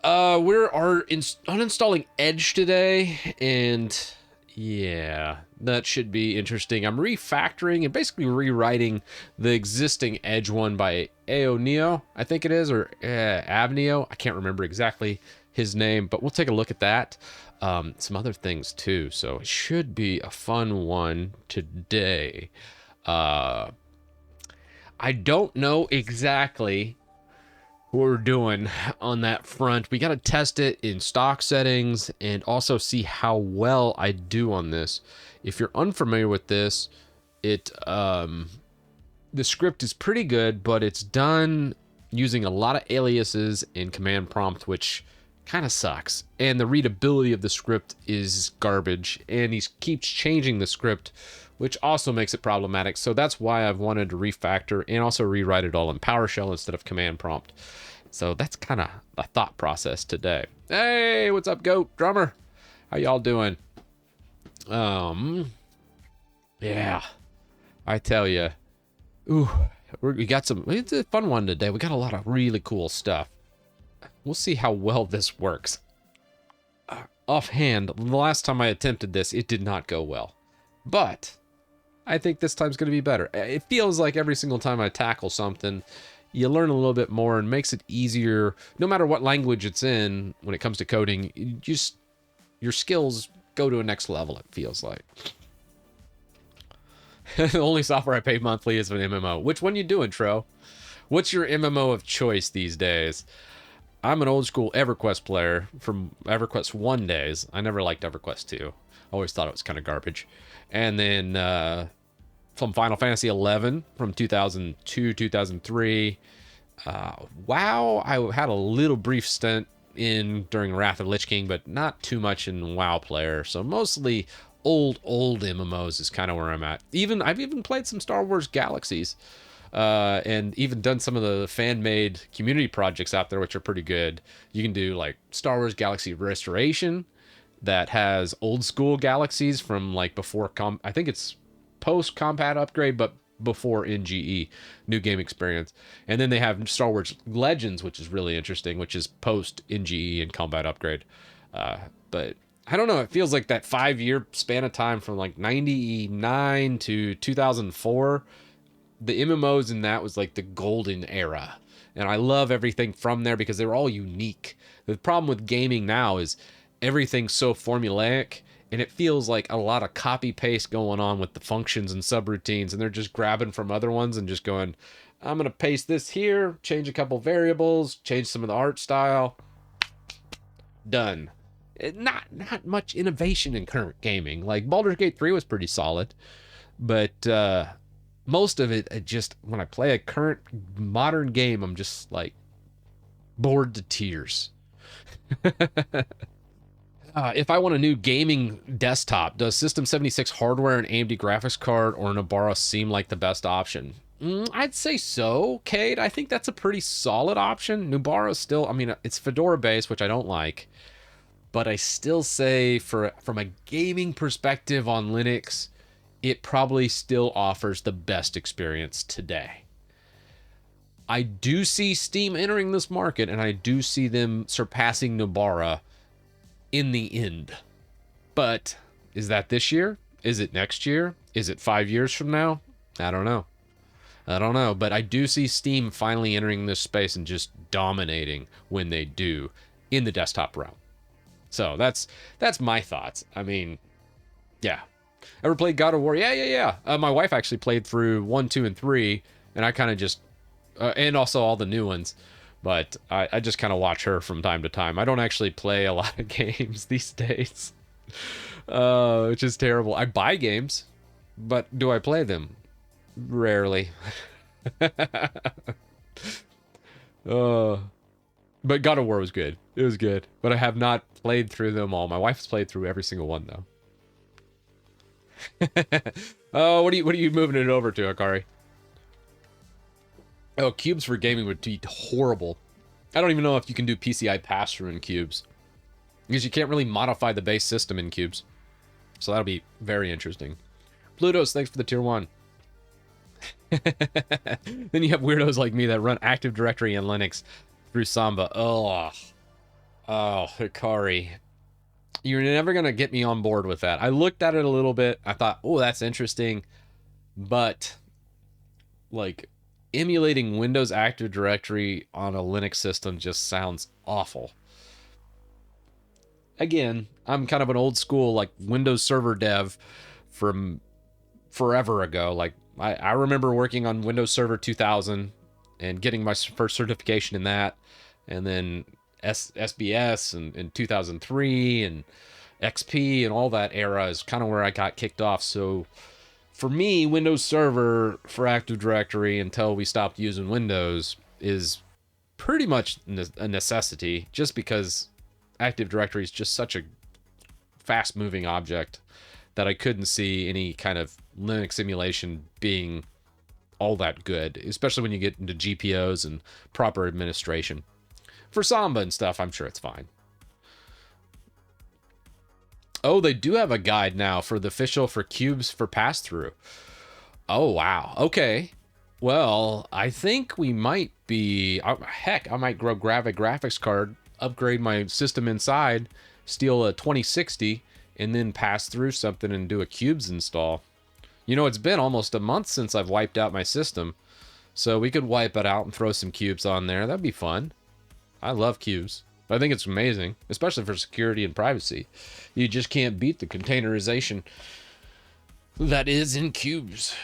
uninstalling Edge today, and yeah, that should be interesting. I'm refactoring and basically rewriting the existing Edge one by AO Neo, I think it is, or Avneo. I can't remember exactly his name, but we'll take a look at that. Some other things too, so it should be a fun one today. I don't know exactly what we're doing on that front. We got to test it in stock settings and also see how well I do on this. If you're unfamiliar with this, the script is pretty good, but it's done using a lot of aliases in command prompt, which kind of sucks. And the readability of the script is garbage, and he keeps changing the script, which also makes it problematic. So that's why I've wanted to refactor and also rewrite it all in PowerShell instead of command prompt. So that's kind of the thought process today. Hey, what's up, Goat Drummer? How y'all doing? Yeah, I tell you, we got some. It's a fun one today. We got a lot of really cool stuff. We'll see how well this works. Offhand, the last time I attempted this, it did not go well, but I think this time's going to be better. It feels like every single time I tackle something, you learn a little bit more and makes it easier. No matter what language it's in, when it comes to coding, your skills go to a next level, it feels like. The only software I pay monthly is an MMO. Which one you doing, Tro? What's your MMO of choice these days? I'm an old school EverQuest player from EverQuest 1 days. I never liked EverQuest 2. I always thought it was kind of garbage. And then from Final Fantasy 11 from 2002, 2003. WoW, I had a little brief stint in during Wrath of Lich King, but not too much in WoW player. So mostly old MMOs is kind of where I'm at. I've even played some Star Wars Galaxies. And even done some of the fan-made community projects out there, which are pretty good. You can do like Star Wars Galaxy Restoration that has old school galaxies from like before I think it's post combat upgrade, but before NGE, new game experience. And then they have Star Wars Legends, which is really interesting, which is post NGE and combat upgrade. But I don't know, it feels like that 5-year span of time from like 99 to 2004. The MMOs in that was like the golden era. And I love everything from there because they were all unique. The problem with gaming now is everything's so formulaic, and it feels like a lot of copy paste going on with the functions and subroutines, and they're just grabbing from other ones and just going, I'm going to paste this here, change a couple variables, change some of the art style. Done. Not much innovation in current gaming. Like Baldur's Gate 3 was pretty solid, but most of it just, when I play a current modern game, I'm just like bored to tears. If I want a new gaming desktop, does System 76 hardware and AMD graphics card or Nubara seem like the best option? I'd say so, Cade. I think that's a pretty solid option. Nubara still, I mean, it's Fedora based, which I don't like, but I still say from a gaming perspective on Linux, it probably still offers the best experience today. I do see Steam entering this market, and I do see them surpassing Nubara in the end. But is that this year? Is it next year? Is it 5 years from now? I don't know. But I do see Steam finally entering this space and just dominating when they do in the desktop realm. So that's my thoughts. I mean, yeah. Ever played God of War? Yeah. My wife actually played through 1, 2, and 3, and I kind of just, and also all the new ones, but I just kind of watch her from time to time. I don't actually play a lot of games these days, which is terrible. I buy games, but do I play them? Rarely. But God of War was good. It was good, but I have not played through them all. My wife's played through every single one, though. Oh, what are you moving it over to, Akari? Oh, Qubes for gaming would be horrible. I don't even know if you can do PCI pass-through in Qubes, because you can't really modify the base system in Qubes. So that'll be very interesting. Plutos, thanks for the tier 1. Then you have weirdos like me that run Active Directory and Linux through Samba. Oh, Oh, Hikari. You're never going to get me on board with that. I looked at it a little bit. I thought, oh, that's interesting. But, like, emulating Windows Active Directory on a Linux system just sounds awful. Again, I'm kind of an old school, like, Windows Server dev from forever ago. Like, I remember working on Windows Server 2000 and getting my first certification in that. And then SBS in 2003 and XP and all that era is kind of where I got kicked off. So for me, Windows Server for Active Directory until we stopped using Windows is pretty much a necessity, just because Active Directory is just such a fast moving object that I couldn't see any kind of Linux emulation being all that good, especially when you get into GPOs and proper administration. For Samba and stuff, I'm sure it's fine. Oh, they do have a guide now for the official for Qubes for Passthrough. Oh, wow. Okay. Well, I think we might be... heck, I might grab a graphics card, upgrade my system inside, steal a 2060, and then pass through something and do a Qubes install. You know, it's been almost a month since I've wiped out my system, so we could wipe it out and throw some Qubes on there. That'd be fun. I love Qubes. I think it's amazing, especially for security and privacy. You just can't beat the containerization that is in Qubes.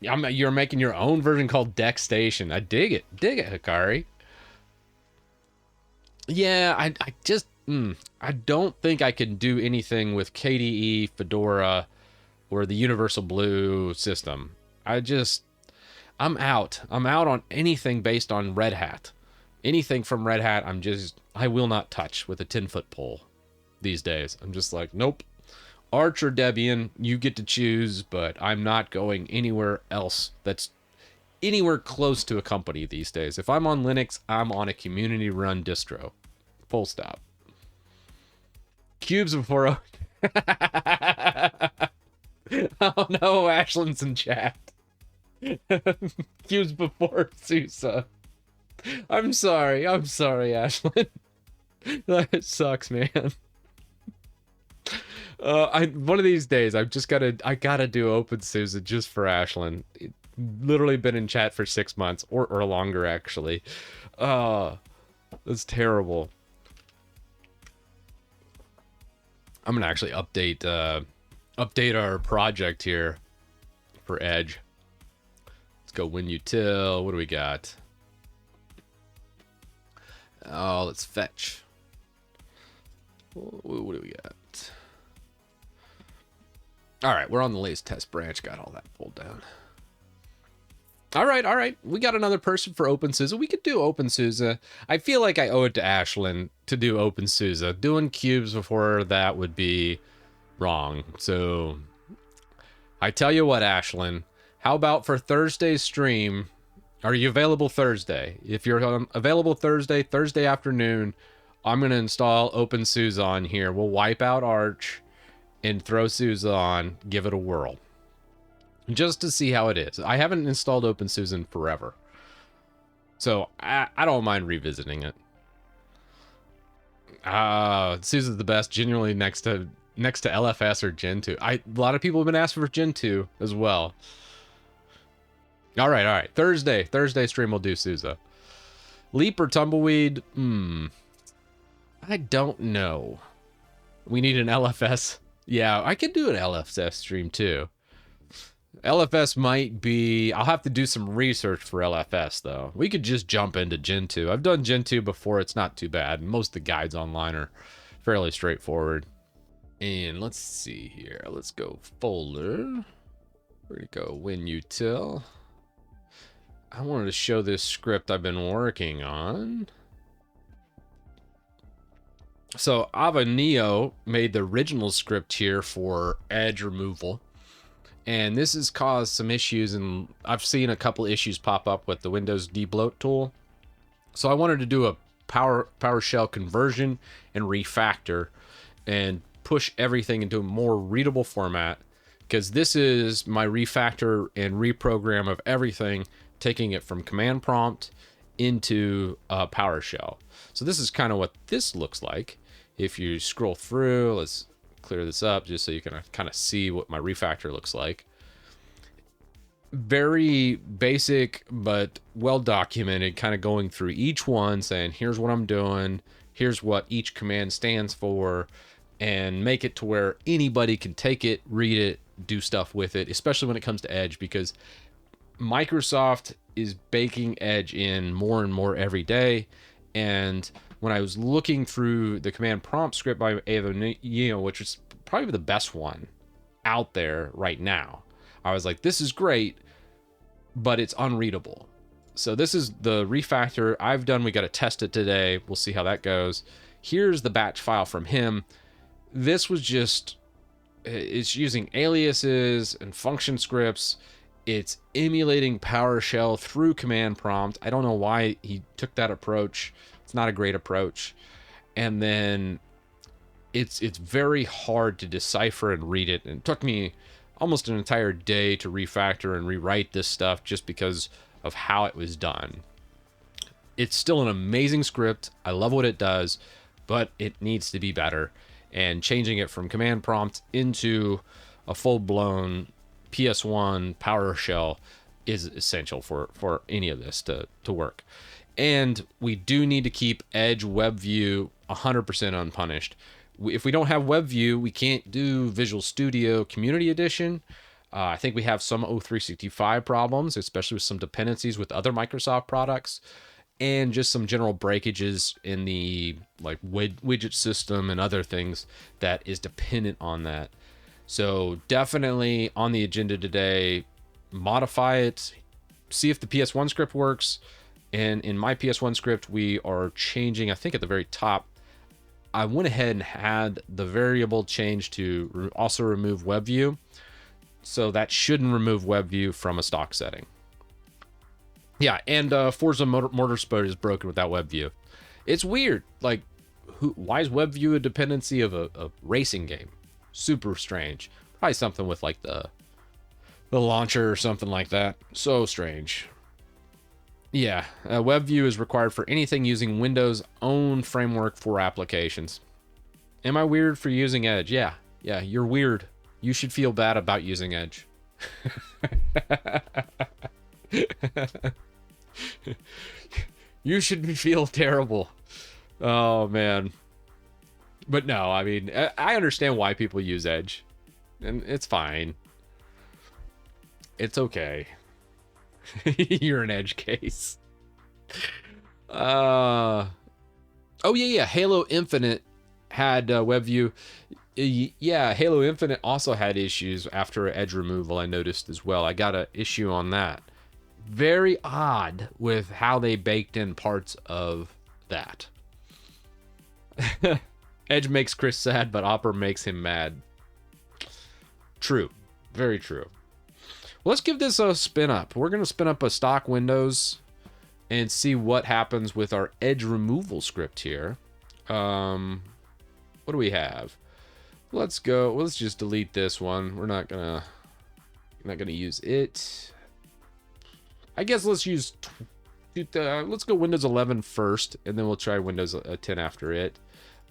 You're making your own version called Deck Station. I dig it. Dig it, Hikari. Yeah, I just... I don't think I can do anything with KDE, Fedora, or the Universal Blue system. I'm out. I'm out on anything based on Red Hat. Anything from Red Hat, I will not touch with a 10-foot pole these days. I'm just like, nope. Arch or Debian, you get to choose, but I'm not going anywhere else that's anywhere close to a company these days. If I'm on Linux, I'm on a community-run distro. Full stop. Qubes before... Oh no, Ashland's in chat. Qubes before SUSE. I'm sorry, Ashland. That sucks, man. One of these days, I gotta do OpenSUSE just for Ashland. It literally been in chat for 6 months or longer, actually. That's terrible. I'm gonna actually update our project here for Edge. Let's go WinUtil. What do we got? Oh, let's fetch. What do we got? All right, we're on the latest test branch. Got all that pulled down. All right. We got another person for OpenSUSE. We could do OpenSUSE. I feel like I owe it to Ashland to do OpenSUSE. Doing Qubes before that would be wrong. So I tell you what, Ashland, how about for Thursday's stream? Are you available Thursday? If you're available Thursday afternoon, I'm going to install OpenSUSE on here. We'll wipe out Arch and throw SUSE on, give it a whirl. Just to see how it is. I haven't installed OpenSUSE in forever. So I don't mind revisiting it. SUSE is the best, genuinely next to LFS or Gen 2. A lot of people have been asking for Gen 2 as well. All right. Thursday stream will do SUSE. Leap or Tumbleweed? I don't know. We need an LFS. Yeah, I could do an LFS stream too. LFS might be... I'll have to do some research for LFS, though. We could just jump into Gen 2. I've done Gen 2 before. It's not too bad. Most of the guides online are fairly straightforward. And let's see here. Let's go folder. Where'd it go? WinUtil. I wanted to show this script I've been working on. So Ava Neo made the original script here for edge removal. And this has caused some issues, and I've seen a couple issues pop up with the Windows debloat tool. So I wanted to do a PowerShell conversion and refactor and push everything into a more readable format, because this is my refactor and reprogram of everything, taking it from command prompt into PowerShell. So this is kind of what this looks like. If you scroll through, let's clear this up just so you can kind of see what my refactor looks like. Very basic, but well documented, kind of going through each one, saying, here's what I'm doing, here's what each command stands for, and make it to where anybody can take it, read it, do stuff with it, especially when it comes to Edge, because Microsoft is baking Edge in more and more every day. And when I was looking through the command prompt script by Ava, which is probably the best one out there right now, I was like, this is great, but it's unreadable. So this is the refactor I've done. We got to test it today. We'll see how that goes. Here's the batch file from him. This was just, it's using aliases and function scripts. It's emulating PowerShell through command prompt. I don't know why he took that approach. It's not a great approach. And then it's very hard to decipher and read it. And it took me almost an entire day to refactor and rewrite this stuff just because of how it was done. It's still an amazing script. I love what it does, but it needs to be better. And changing it from command prompt into a full-blown PS1 PowerShell is essential for any of this to work. And we do need to keep Edge WebView 100% unpunished. If we don't have WebView, we can't do Visual Studio Community Edition. I think we have some O365 problems, especially with some dependencies with other Microsoft products, and just some general breakages in the like widget system and other things that is dependent on that. So definitely on the agenda today, modify it, see if the PS1 script works. And in my PS1 script, we are changing, I think at the very top, I went ahead and had the variable change to also remove WebView. So that shouldn't remove WebView from a stock setting. Yeah, and Forza Motorsport is broken without WebView. It's weird. Like, why is WebView a dependency of a racing game? Super strange. Probably something with like the launcher or something like that. So strange. Yeah, WebView is required for anything using Windows' own framework for applications. Am I weird for using Edge? Yeah, you're weird. You should feel bad about using Edge. You should feel terrible. Oh, man. But no, I mean, I understand why people use Edge. And it's fine. It's okay. You're an Edge case. Oh, yeah. Halo Infinite had WebView. Yeah, Halo Infinite also had issues after Edge removal, I noticed as well. I got an issue on that. Very odd with how they baked in parts of that. Edge makes Chris sad, but Opera makes him mad. True. Very true. Well, let's give this a spin up. We're going to spin up a stock Windows and see what happens with our Edge removal script here. What do we have? Let's go. Let's just delete this one. We're not gonna use it. I guess let's use. Let's go Windows 11 first, and then we'll try Windows 10 after it.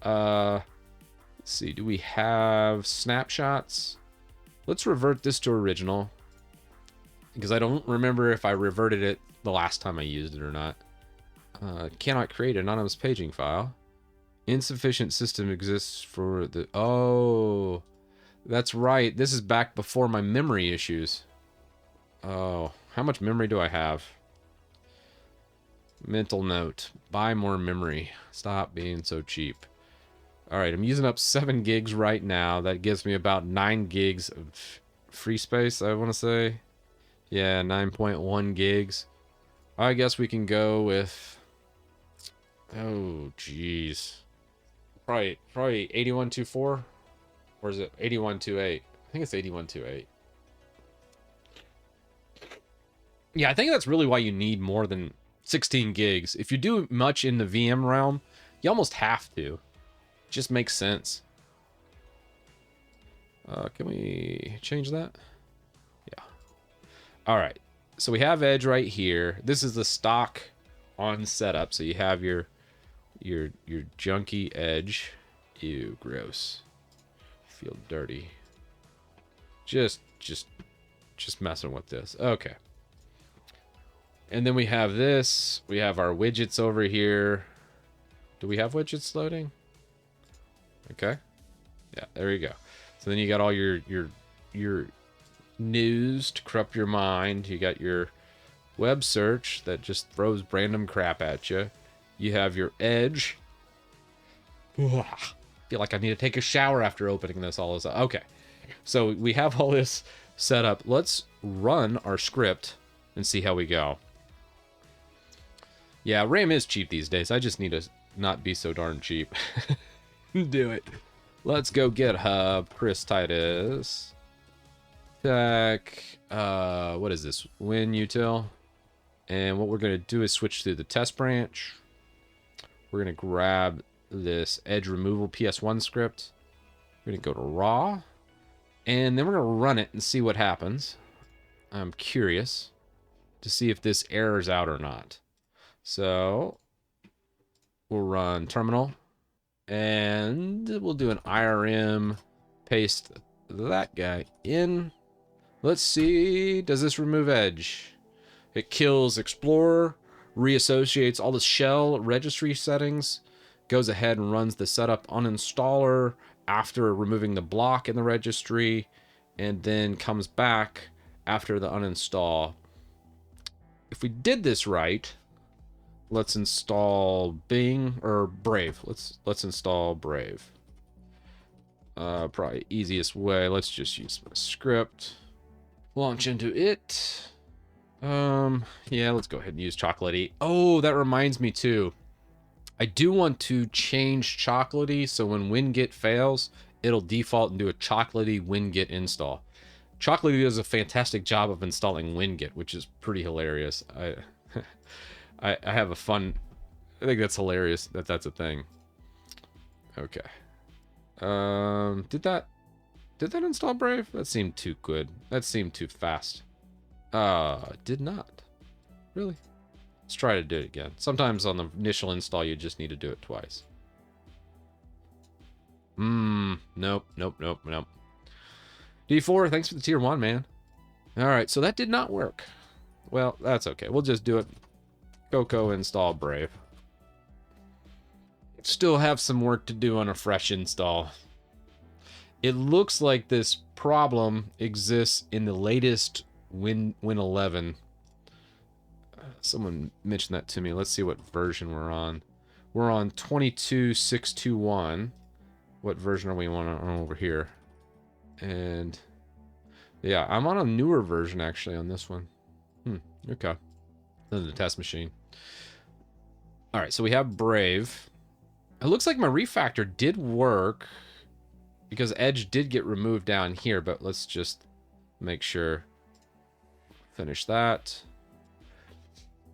Let's see. Do we have snapshots? Let's revert this to original, because I don't remember if I reverted it the last time I used it or not. Cannot create anonymous paging file. Insufficient system exists for the... Oh, that's right. This is back before my memory issues. Oh, how much memory do I have? Mental note. Buy more memory. Stop being so cheap. All right, I'm using up 7 gigs right now. That gives me about 9 gigs of free space, I want to say. Yeah, 9.1 gigs. I guess we can go with... Oh, jeez. Probably 8124, or is it 8128? I think it's 8128. Yeah, I think that's really why you need more than 16 gigs. If you do much in the VM realm, you almost have to. It just makes sense. Can we change that? Yeah. All right. So we have Edge right here. This is the stock on setup. So you have your junky edge. Ew, gross. Feel dirty. Just messing with this. Okay. And then we have this. We have our widgets over here. Do we have widgets loading? Okay. Yeah, there you go. So then you got all your news to corrupt your mind. You got your web search that just throws random crap at you. You have your edge. Feel like I need to take a shower after opening this all this up. Okay. So we have all this set up. Let's run our script and see how we go. Yeah, RAM is cheap these days. I just need to not be so darn cheap. Do it. Let's go GitHub. Chris Titus. Tech. What is this? WinUtil. And what we're going to do is switch to the test branch. We're going to grab this edge removal PS1 script. We're going to go to raw. And then we're going to run it and see what happens. I'm curious to see if this errors out or not. So we'll run terminal. And we'll do an IRM. Paste that guy in. Let's see. Does this remove edge? It kills Explorer. Reassociates all the shell registry settings. Goes ahead and runs the setup uninstaller after removing the block in the registry, and then comes back after the uninstall. If we did this right, let's install Bing or Brave. Let's install Brave. Probably easiest way. Let's just use my script. Launch into it. Yeah, let's go ahead and use Chocolatey. Oh, that reminds me too. I do want to change Chocolatey so when WinGit fails, it'll default and do a Chocolatey WinGit install. Chocolatey does a fantastic job of installing WinGit, which is pretty hilarious. I have a fun... I think that's hilarious that that's a thing. Okay. Did that install Brave? That seemed too good. That seemed too fast. Did not. Really? Let's try to do it again. Sometimes on the initial install, you just need to do it twice. Nope. D4, thanks for the tier 1, man. Alright, so that did not work. Well, that's okay. We'll just do it. Coco install Brave. Still have some work to do on a fresh install. It looks like this problem exists in the latest Win 11. Someone mentioned that to me. Let's see what version we're on. We're on 22.621. What version are we on over here? And yeah, I'm on a newer version actually on this one. Okay. Then the test machine. All right, so we have Brave. It looks like my refactor did work because Edge did get removed down here, but let's just make sure. Finish that.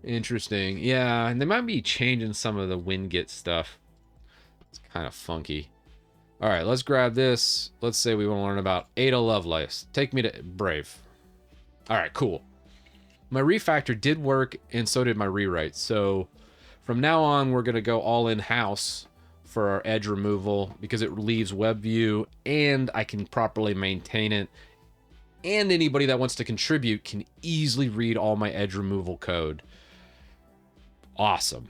Interesting. Yeah, and they might be changing some of the WinGit stuff. It's kind of funky. All right, let's grab this. Let's say we want to learn about Ada Lovelace. Take me to Brave. All right, cool. My refactor did work, and so did my rewrite. So from now on, we're going to go all in-house for our edge removal because it leaves WebView, and I can properly maintain it. And anybody that wants to contribute can easily read all my edge removal code. Awesome.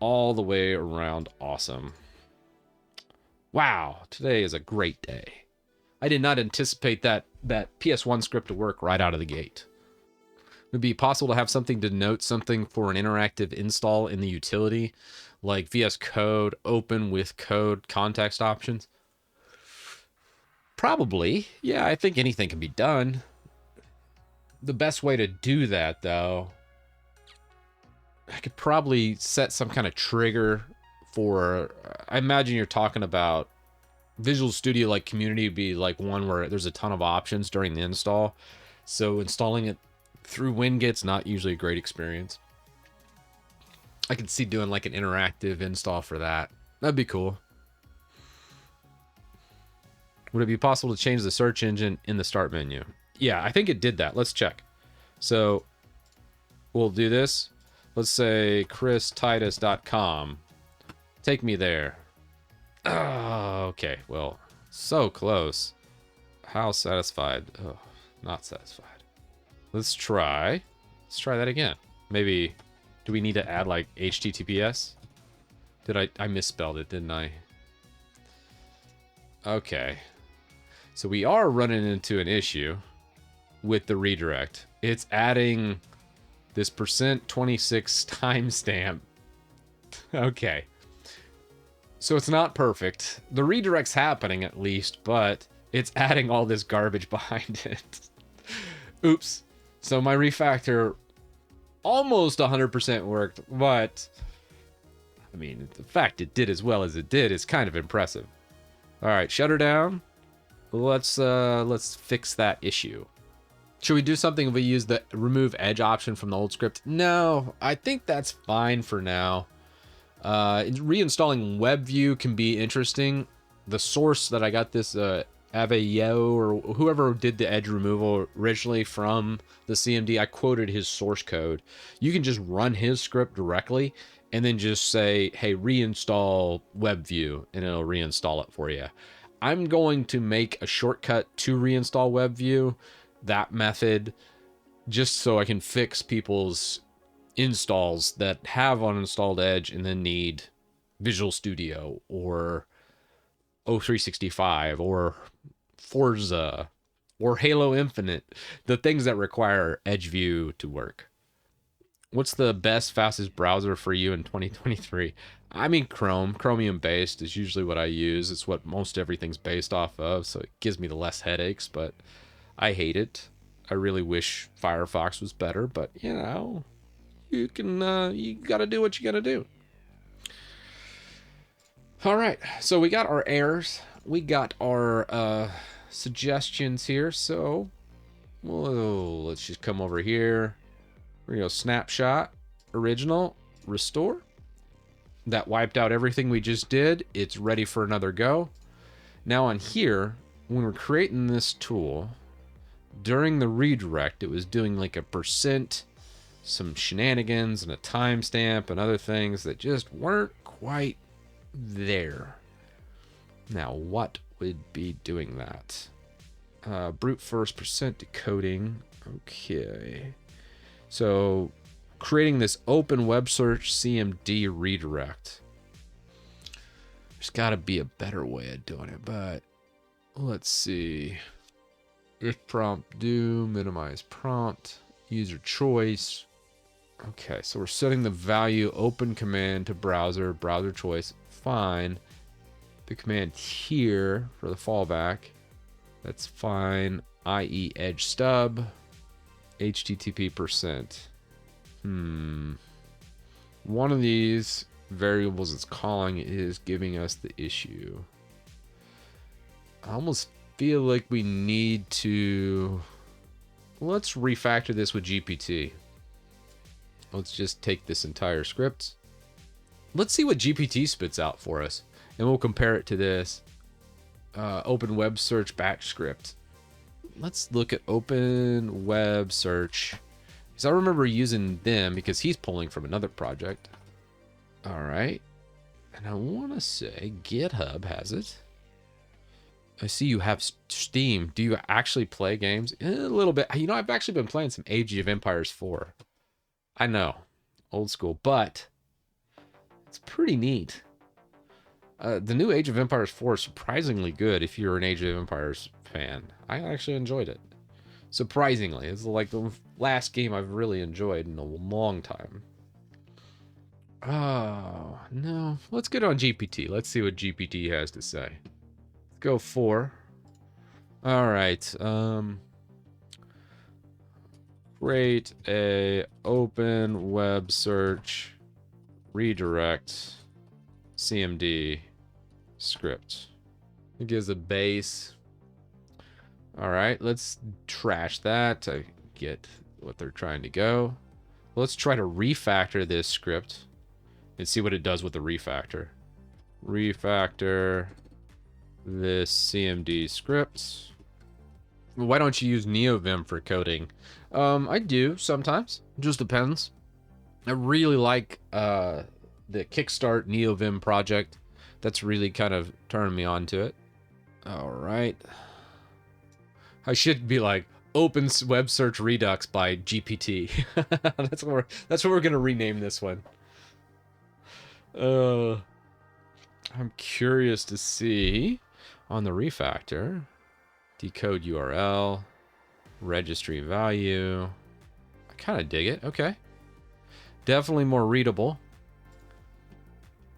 All the way around awesome. Wow, today is a great day. I did not anticipate that PS1 script to work right out of the gate. Would it be possible to have something to note something for an interactive install in the utility, like VS Code, open with code context options? Probably. Yeah, I think anything can be done. The best way to do that, though, I could probably set some kind of trigger for... I imagine you're talking about Visual Studio, like Community would be like one where there's a ton of options during the install. So installing it through WinGit's not usually a great experience. I could see doing like an interactive install for that. That'd be cool. Would it be possible to change the search engine in the start menu? Yeah, I think it did that. Let's check. So we'll do this. Let's say christitus.com. Take me there. Oh, okay. Well, so close. How satisfied? Oh, not satisfied. Let's try. Let's try that again. Maybe, do we need to add like HTTPS? I misspelled it, didn't I? Okay. So we are running into an issue with the redirect. It's adding this %26 timestamp. Okay. So it's not perfect. The redirect's happening at least, but it's adding all this garbage behind it. Oops. So my refactor almost 100% worked, but I mean, the fact it did as well as it did is kind of impressive. All right, shut her down. Let's fix that issue. Should we do something if we use the remove edge option from the old script? No, I think that's fine for now. Reinstalling WebView can be interesting. The source that I got this Avayo or whoever did the edge removal originally from the CMD, I quoted his source code. You can just run his script directly and then just say, hey, reinstall WebView, and it'll reinstall it for you. I'm going to make a shortcut to reinstall WebView, that method, just so I can fix people's installs that have uninstalled Edge and then need Visual Studio or O365 or Forza or Halo Infinite, the things that require Edge View to work. What's the best, fastest browser for you in 2023? I mean, Chrome. Chromium based is usually what I use. It's what most everything's based off of, so it gives me the less headaches, but I hate it. I really wish Firefox was better, but you know, you gotta do what you gotta do. All right, so we got our errors. We got our suggestions here, so let's just come over here. We're gonna go snapshot, original, restore. That wiped out everything we just did. It's ready for another go. Now on here, when we're creating this tool, during the redirect, it was doing like a %, some shenanigans and a timestamp and other things that just weren't quite there. Now, what would be doing that? Brute force % decoding. Okay. So creating this open web search CMD redirect. There's got to be a better way of doing it, but let's see. If prompt do, minimize prompt, user choice. Okay, so we're setting the value open command to browser, browser choice, fine. The command here for the fallback, that's fine. IE edge stub, HTTP %. One of these variables it's calling is giving us the issue. I almost feel like we need to, let's refactor this with GPT. Let's just take this entire script. Let's see what GPT spits out for us, and we'll compare it to this open web search batch script. Let's look at open web search, because I remember using them because he's pulling from another project. All right, and I want to say GitHub has it. I see you have Steam. Do you actually play games? A little bit. You know, I've actually been playing some Age of Empires 4. I know, old school, but it's pretty neat. The new Age of Empires 4 is surprisingly good if you're an Age of Empires fan. I actually enjoyed it. Surprisingly, it's like the last game I've really enjoyed in a long time. Oh, no. Let's get on GPT. Let's see what GPT has to say. Go 4. All right. Create a open web search redirect CMD script. It gives a base. All right, let's trash that to get what they're trying to go. Let's try to refactor this script and see what it does with the refactor. Refactor this CMD script. Why don't you use NeoVim for coding? I do sometimes. Just depends. I really like the Kickstart NeoVim project. That's really kind of turning me on to it. All right. I should be like Open Web Search Redux by GPT. That's what we're gonna rename this one. I'm curious to see on the refactor, decode URL, registry value. I kind of dig it. Okay. Definitely more readable.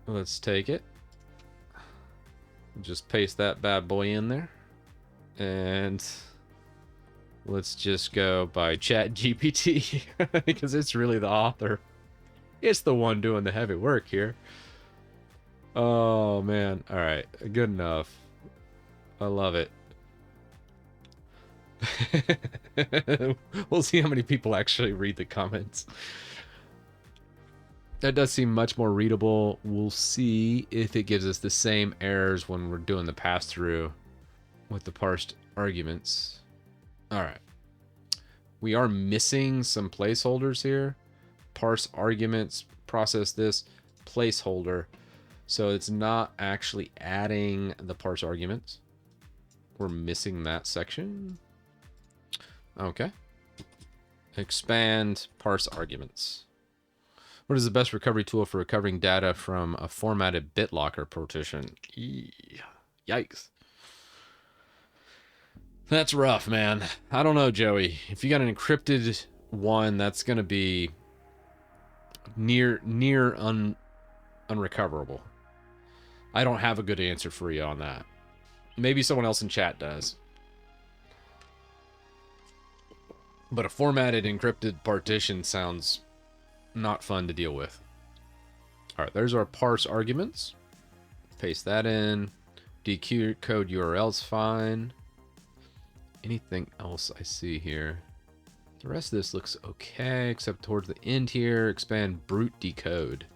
Let's take it. Just paste that bad boy in there. And let's just go by Chat GPT because it's really the author. It's the one doing the heavy work here. Oh, man. All right. Good enough. I love it. We'll see how many people actually read the comments. That does seem much more readable. We'll see if it gives us the same errors when we're doing the pass-through with the parsed arguments. All right. We are missing some placeholders here. Parse arguments, process this, placeholder. So it's not actually adding the parse arguments. We're missing that section. Okay. Expand parse arguments. What is the best recovery tool for recovering data from a formatted BitLocker partition? Yikes. That's rough, man. I don't know, Joey. If you got an encrypted one, that's going to be near unrecoverable. I don't have a good answer for you on that. Maybe someone else in chat does. But a formatted encrypted partition sounds not fun to deal with. All right, there's our parse arguments. Paste that in. Decode URL's fine. Anything else I see here? The rest of this looks okay, except towards the end here, expand brute decode.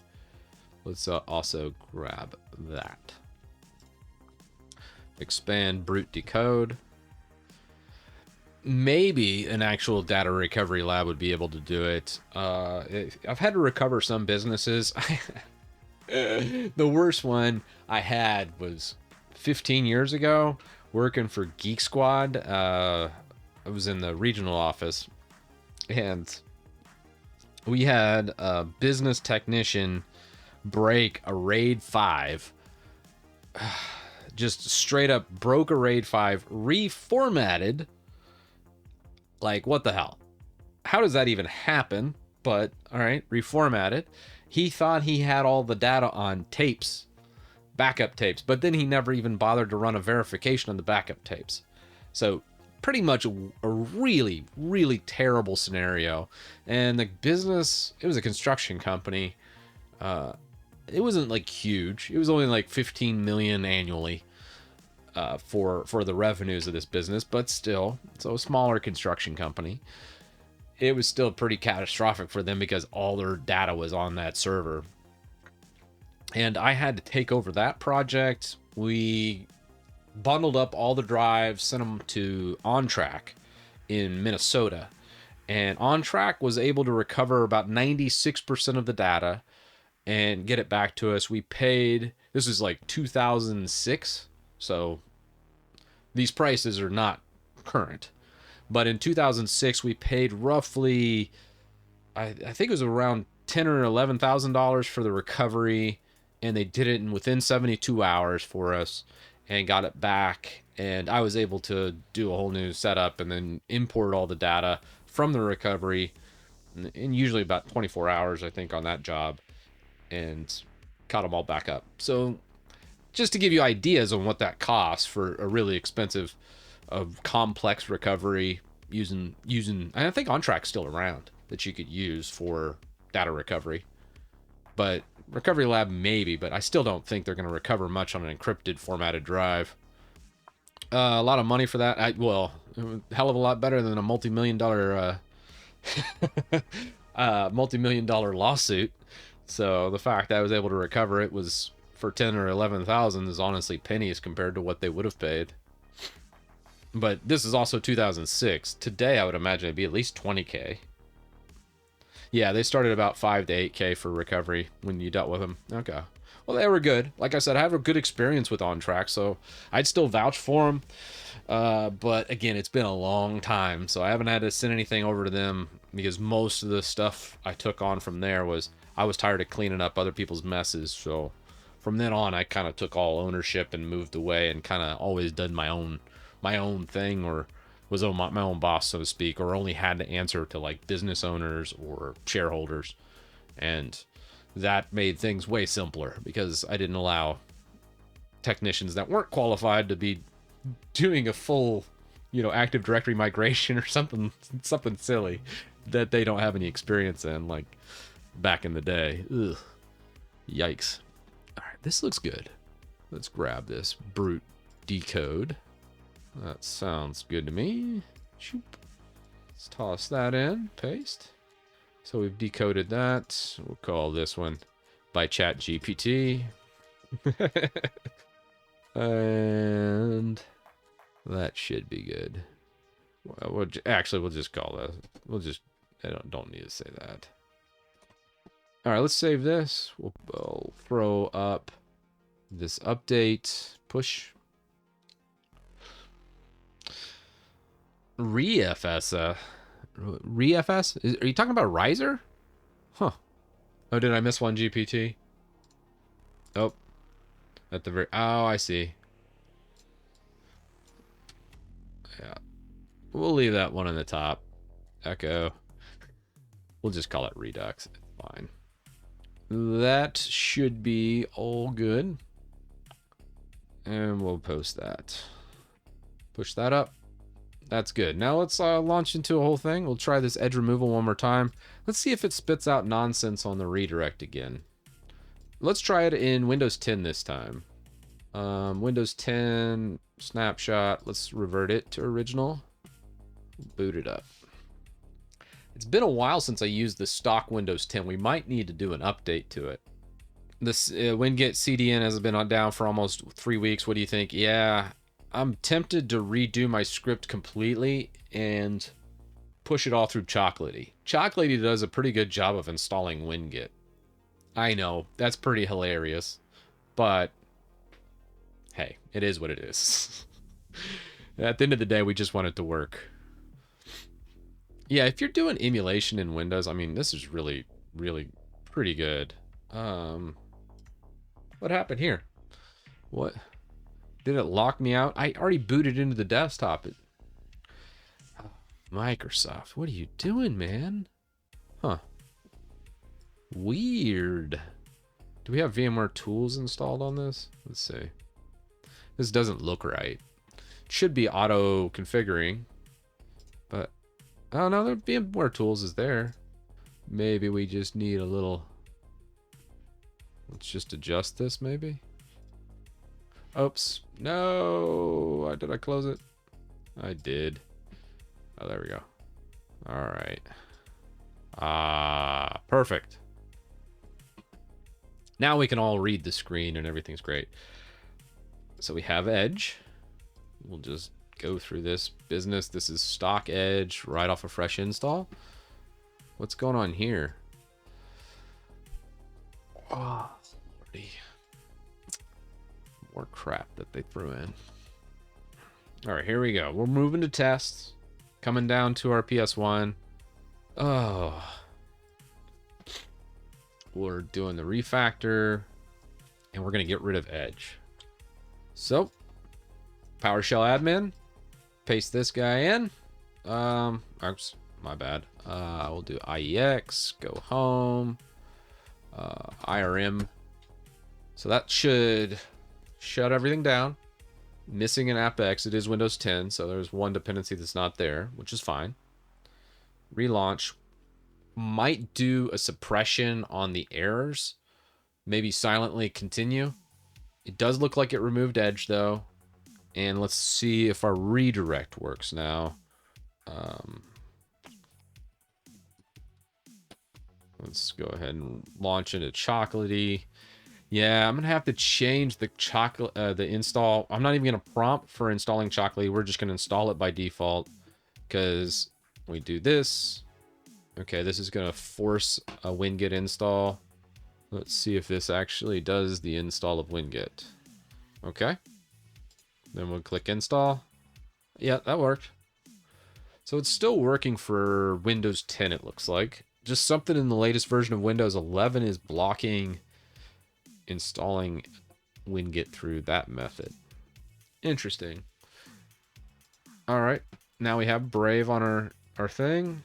Let's also grab that. Expand brute decode. Maybe an actual data recovery lab would be able to do it. I've had to recover some businesses. The worst one I had was 15 years ago, working for Geek Squad. I was in the regional office, and we had a business technician break a RAID 5. Just straight up broke a RAID 5, reformatted. Like, what the hell? How does that even happen? But, all right, reformatted. He thought he had all the data on tapes, backup tapes, but then he never even bothered to run a verification on the backup tapes. So, pretty much a really, really terrible scenario. And the business, it was a construction company. It wasn't, like, huge. It was only, like, 15 million annually. For the revenues of this business, but still, so a smaller construction company. It was still pretty catastrophic for them because all their data was on that server. And I had to take over that project. We bundled up all the drives, sent them to OnTrack in Minnesota. And OnTrack was able to recover about 96% of the data and get it back to us. We paid, this is like 2006. So these prices are not current. But in 2006, we paid roughly, I think it was around $10,000 or $11,000 for the recovery. And they did it in within 72 hours for us and got it back. And I was able to do a whole new setup and then import all the data from the recovery in usually about 24 hours, I think, on that job, and caught them all back up. So just to give you ideas on what that costs for a really expensive, complex recovery using, I think OnTrack's still around that you could use for data recovery. But Recovery Lab maybe, but I still don't think they're going to recover much on an encrypted formatted drive. A lot of money for that. Well, hell of a lot better than a multi-million-dollar multi-million-dollar lawsuit. So the fact that I was able to recover it was for 10 or 11,000 is honestly pennies compared to what they would have paid. But this is also 2006. Today, I would imagine it'd be at least 20K. Yeah, they started about 5 to 8K for recovery when you dealt with them. Okay. Well, they were good. Like I said, I have a good experience with OnTrack, so I'd still vouch for them. But again, it's been a long time, so I haven't had to send anything over to them because most of the stuff I took on from there was I was tired of cleaning up other people's messes. So from then on, I kind of took all ownership and moved away and kind of always done my own thing, or was my own boss, so to speak, or only had to answer to like business owners or shareholders. And that made things way simpler because I didn't allow technicians that weren't qualified to be doing a full, Active Directory migration or something silly that they don't have any experience in, like back in the day. Ugh. Yikes. All right, this looks good. Let's grab this brute decode. That sounds good to me. Let's toss that in, paste. So we've decoded that. We'll call this one by Chat GPT. And that should be good. Well, actually, we'll just call that. I don't need to say that. All right, let's save this. We'll throw up this update. Push. Refs. Refs? Are you talking about riser? Huh. Oh, did I miss one GPT? Oh. At the very... Oh, I see. Yeah. We'll leave that one on the top. Echo. We'll just call it Redux. It's fine. That should be all good. And we'll post that. Push that up. That's good. Now let's launch into a whole thing. We'll try this edge removal one more time. Let's see if it spits out nonsense on the redirect again. Let's try it in Windows 10 this time. Windows 10 snapshot. Let's revert it to original. Boot it up. It's been a while since I used the stock Windows 10. We might need to do an update to it. This Winget CDN has been down for almost 3 weeks. What do you think? Yeah, I'm tempted to redo my script completely and push it all through Chocolatey. Chocolatey does a pretty good job of installing Winget. I know, that's pretty hilarious, but hey, it is what it is. At the end of the day, we just want it to work. Yeah, if you're doing emulation in Windows, I mean, this is really, really pretty good. What happened here? What? Did it lock me out? I already booted into the desktop. Microsoft, what are you doing, man? Huh. Weird. Do we have VMware tools installed on this? Let's see. This doesn't look right. It should be auto configuring, but oh no, the VMware tools is there. Maybe we just need a little. Let's just adjust this, maybe. Oops. No. Did I close it? I did. Oh, there we go. All right. Perfect. Now we can all read the screen and everything's great. So we have Edge. We'll just go through this business. This is stock Edge right off a fresh install. What's going on here? Oh, Lordy. More crap that they threw in. All right, here we go. We're moving to tests. Coming down to our PS1. Oh. We're doing the refactor. And we're going to get rid of Edge. So, PowerShell admin. Paste this guy in. Oops, my bad. We'll do IEX. Go home. IRM. So that should shut everything down. Missing an AppX. It is Windows 10, so there's one dependency that's not there, which is fine. Relaunch. Might do a suppression on the errors. Maybe silently continue. It does look like it removed Edge, though. And let's see if our redirect works now. Let's go ahead and launch into Chocolatey. Yeah, I'm gonna have to change the the install. I'm not even gonna prompt for installing Chocolatey. We're just gonna install it by default because we do this. Okay, this is going to force a winget install. Let's see if this actually does the install of winget. Okay. Then we'll click install. Yeah, that worked. So it's still working for Windows 10, it looks like. Just something in the latest version of Windows 11 is blocking installing winget through that method. Interesting. All right. Now we have Brave on our thing.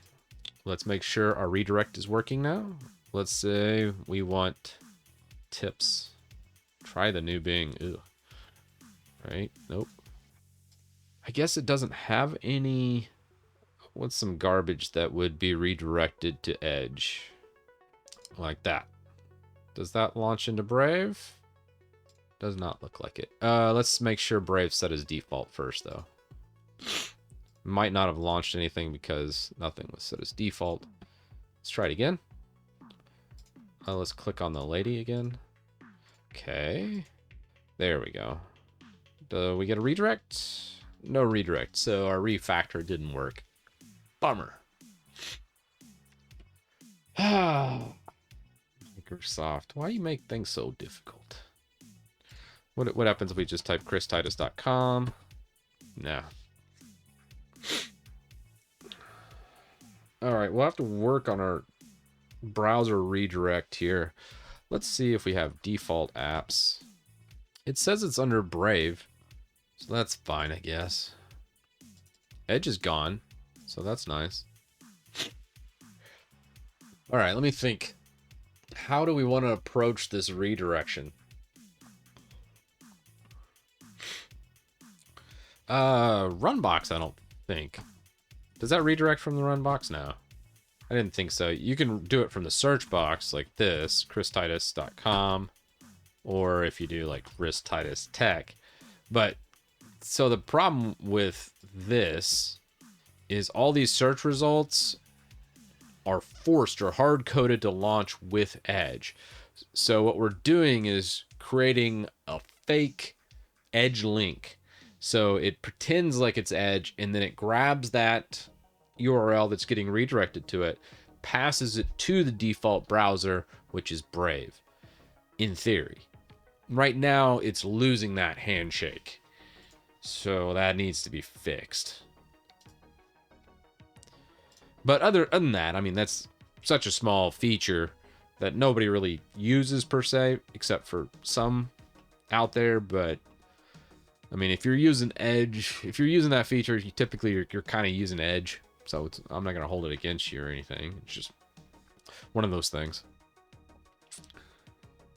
Let's make sure our redirect is working now. Let's say we want tips. Try the new Bing. Ew. Right? Nope. I guess it doesn't have any... What's some garbage that would be redirected to Edge? Like that. Does that launch into Brave? Does not look like it. Let's make sure Brave set as default first, though. Might not have launched anything because nothing was set as default. Let's try it again. Let's click on the lady again. Okay. There we go. Do we get a redirect? No redirect, so our refactor didn't work. Bummer. Microsoft, why do you make things so difficult? What happens if we just type christitus.com? Nah. Alright, we'll have to work on our browser redirect here. Let's see if we have default apps. It says it's under Brave, so that's fine, I guess. Edge is gone, so that's nice. Alright, let me think. How do we want to approach this redirection? Runbox, I don't think. Does that redirect from the Runbox? No. I didn't think so. You can do it from the search box like this, christitus.com, or if you do like christitus tech. But, so the problem with this is all these search results are forced or hard-coded to launch with Edge. So what we're doing is creating a fake Edge link. So it pretends like it's Edge, and then it grabs that URL that's getting redirected to it, passes it to the default browser, which is Brave, in theory. Right now, it's losing that handshake. So that needs to be fixed. But other than that, I mean, that's such a small feature that nobody really uses per se, except for some out there. But I mean, if you're using Edge, if you're using that feature, you typically you're kind of using Edge. So I'm not going to hold it against you or anything. It's just one of those things.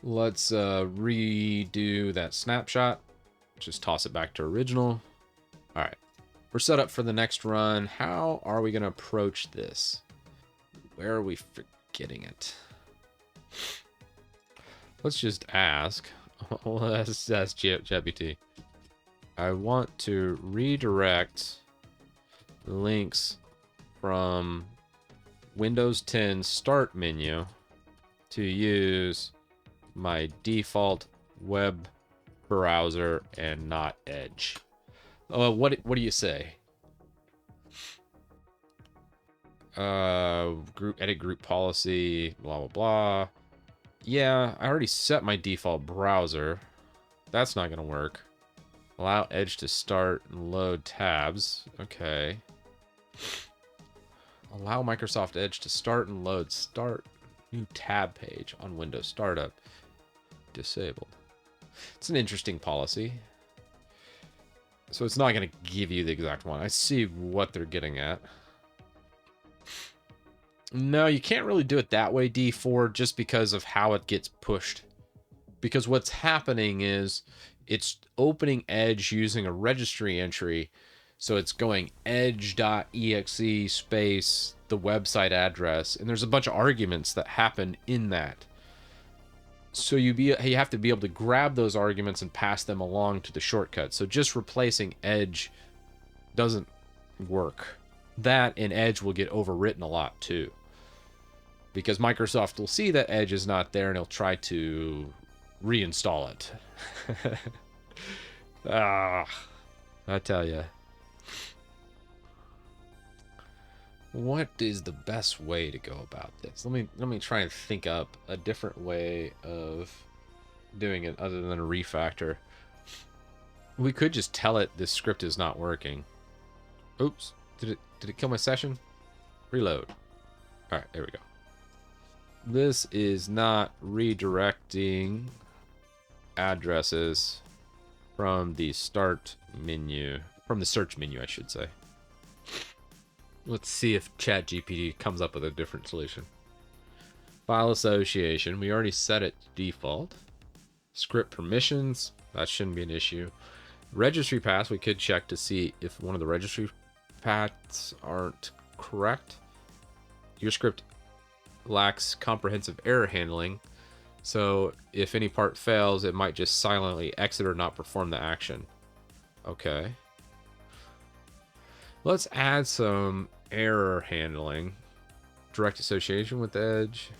Let's redo that snapshot. Just toss it back to original. All right. We're set up for the next run. How are we going to approach this? Where are we forgetting it? Let's just ask. Let's ask GPT. I want to redirect links from Windows 10 Start menu to use my default web browser and not Edge. What do you say? Edit group policy, blah blah blah. Yeah, I already set my default browser. That's not gonna work. Allow Edge to start and load tabs. Okay. Allow Microsoft Edge to start and load. Start new tab page on Windows Startup. Disabled. It's an interesting policy. So it's not going to give you the exact one. I see what they're getting at. No, you can't really do it that way, D4, just because of how it gets pushed. Because what's happening is it's opening Edge using a registry entry. So it's going edge.exe space the website address. And there's a bunch of arguments that happen in that. So you have to be able to grab those arguments and pass them along to the shortcut. So just replacing Edge doesn't work. That and Edge will get overwritten a lot too. Because Microsoft will see that Edge is not there and it'll try to reinstall it. I tell you. What is the best way to go about this? Let me try and think up a different way of doing it other than a refactor. We could just tell it this script is not working. Oops. Did it kill my session? Reload. All right, there we go. This is not redirecting addresses from the start menu, from the search menu, I should say. Let's see if ChatGPT comes up with a different solution. File association, we already set it to default. Script permissions, that shouldn't be an issue. Registry paths, we could check to see if one of the registry paths aren't correct. Your script lacks comprehensive error handling, so if any part fails, it might just silently exit or not perform the action. Okay. Let's add some error handling. Direct association with edge.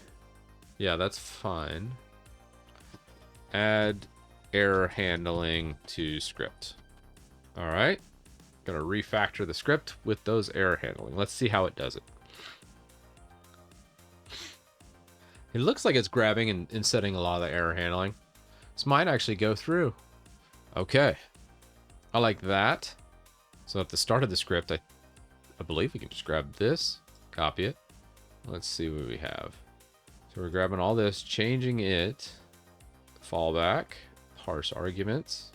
Yeah, that's fine. Add error handling to script. All right. Gonna refactor the script with those error handling. Let's see how it does it. It looks like it's grabbing and setting a lot of the error handling. This might actually go through. Okay. I like that. So at the start of the script, I believe we can just grab this, copy it. Let's see what we have. So we're grabbing all this, changing it, fallback, parse arguments,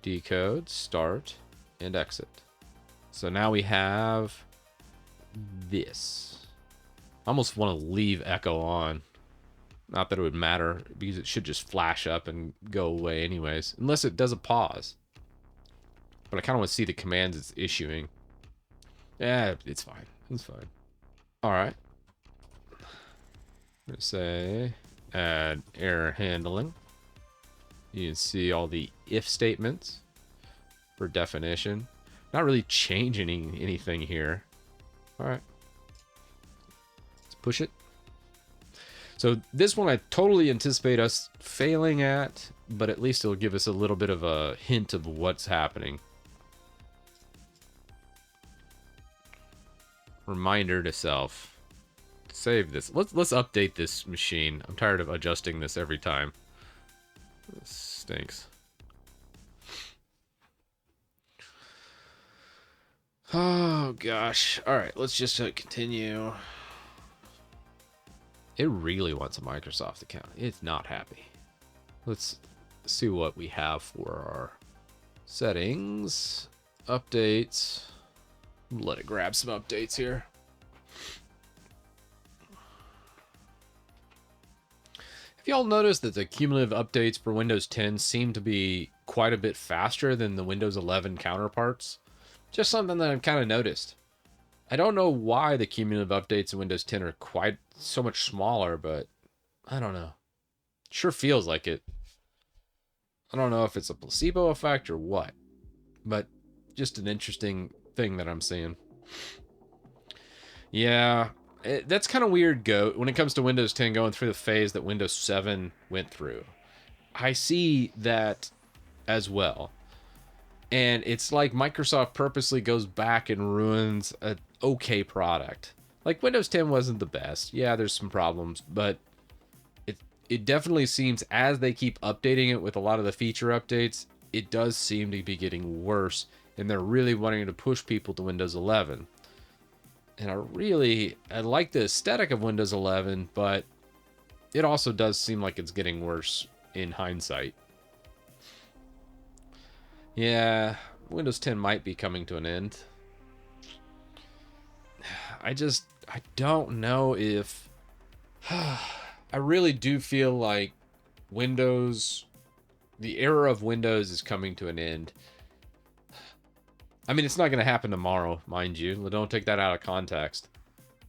decode, start, and exit. So now we have this. I almost want to leave echo on. Not that it would matter, because it should just flash up and go away anyways, unless it does a pause. But I kind of want to see the commands it's issuing. Yeah, it's fine. It's fine. All right. I'm going to say add error handling. You can see all the if statements for definition. Not really changing anything here. All right. Let's push it. So this one I totally anticipate us failing at, but at least it'll give us a little bit of a hint of what's happening. Reminder to self. Save this. Let's update this machine. I'm tired of adjusting this every time. This stinks. Oh gosh. All right, let's just continue. It really wants a Microsoft account. It's not happy. Let's see what we have for our settings. Updates. Let it grab some updates here. Have y'all noticed that the cumulative updates for Windows 10 seem to be quite a bit faster than the Windows 11 counterparts? Just something that I've kind of noticed. I don't know why the cumulative updates in Windows 10 are quite so much smaller, but I don't know. Sure feels like it. I don't know if it's a placebo effect or what, but just an interesting thing that I'm seeing. Yeah, that's kind of weird when it comes to Windows 10 going through the phase that Windows 7 went through. I see that as well. And it's like Microsoft purposely goes back and ruins an okay product. Like Windows 10 wasn't the best. Yeah, there's some problems, but it definitely seems as they keep updating it with a lot of the feature updates, it does seem to be getting worse, and they're really wanting to push people to Windows 11. And I like the aesthetic of Windows 11, but it also does seem like it's getting worse in hindsight. Yeah, Windows 10 might be coming to an end. I don't know if... I really do feel like the era of Windows is coming to an end. I mean, it's not going to happen tomorrow, mind you. Don't take that out of context.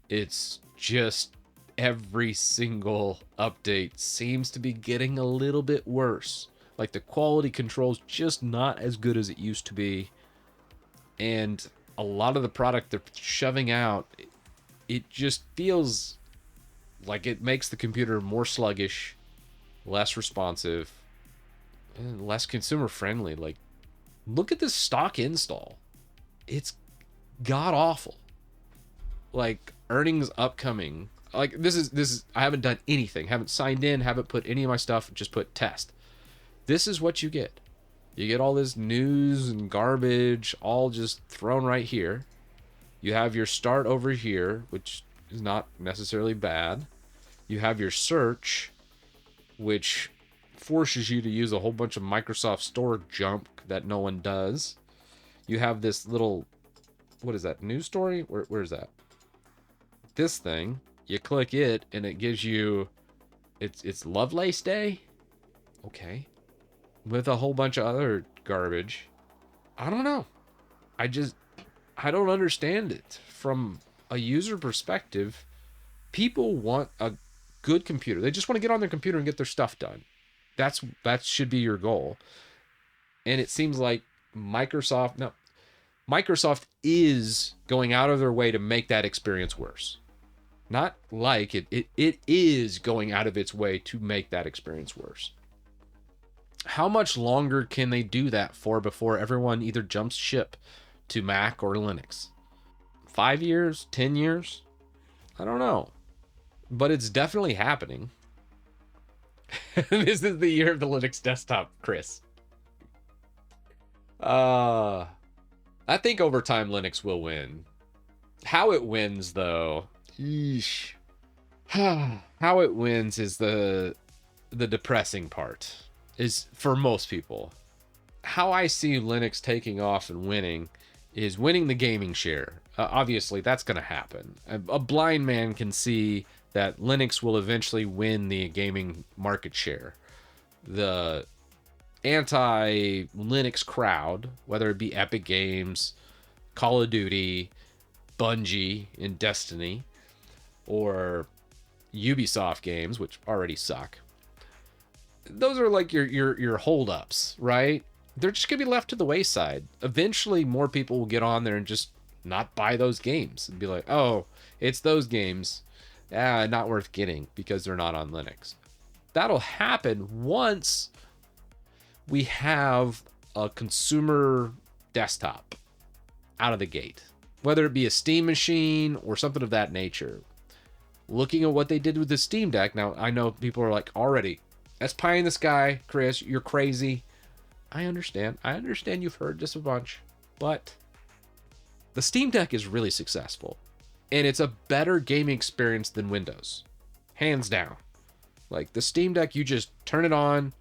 It's just every single update seems to be getting a little bit worse. Like the quality control's just not as good as it used to be. And a lot of the product they're shoving out, it just feels like it makes the computer more sluggish, less responsive, and less consumer friendly. Like, look at this stock install. It's god awful. like earnings upcoming. Like this is I haven't done anything, haven't signed in, haven't put any of my stuff, just put test. This is what you get. You get all this news and garbage all just thrown right here. You have your start over here, which is not necessarily bad. You have your search, which forces you to use a whole bunch of Microsoft Store junk that no one does. You have this little, what is that, news story? Where is that? This thing, you click it and it gives you, it's Lovelace Day? Okay. With a whole bunch of other garbage. I don't know. I don't understand it. From a user perspective, people want a good computer. They just want to get on their computer and get their stuff done. That should be your goal. And it seems like Microsoft is going out of their way to make that experience worse. Not like it is going out of its way to make that experience worse. How much longer can they do that for before everyone either jumps ship to Mac or Linux? 5 years? 10 years? I don't know. But it's definitely happening. This is the year of the Linux desktop, Chris. I think over time Linux will win. How it wins, though, yeesh. How it wins is the depressing part. Is for most people. How I see Linux taking off and winning is winning the gaming share. Obviously, that's going to happen. A blind man can see that Linux will eventually win the gaming market share. The anti-Linux crowd, whether it be Epic Games, Call of Duty, Bungie in Destiny, or Ubisoft games, which already suck. Those are like your holdups, right? They're just gonna be left to the wayside. Eventually, more people will get on there and just not buy those games and be like, "Oh, it's those games, not worth getting because they're not on Linux." That'll happen once we have a consumer desktop out of the gate, whether it be a Steam machine or something of that nature. Looking at what they did with the Steam Deck, now I know people are like, already, that's pie in the sky, Chris, you're crazy. I understand you've heard this a bunch, but the Steam Deck is really successful, and it's a better gaming experience than Windows, hands down. Like the Steam Deck, you just turn it on,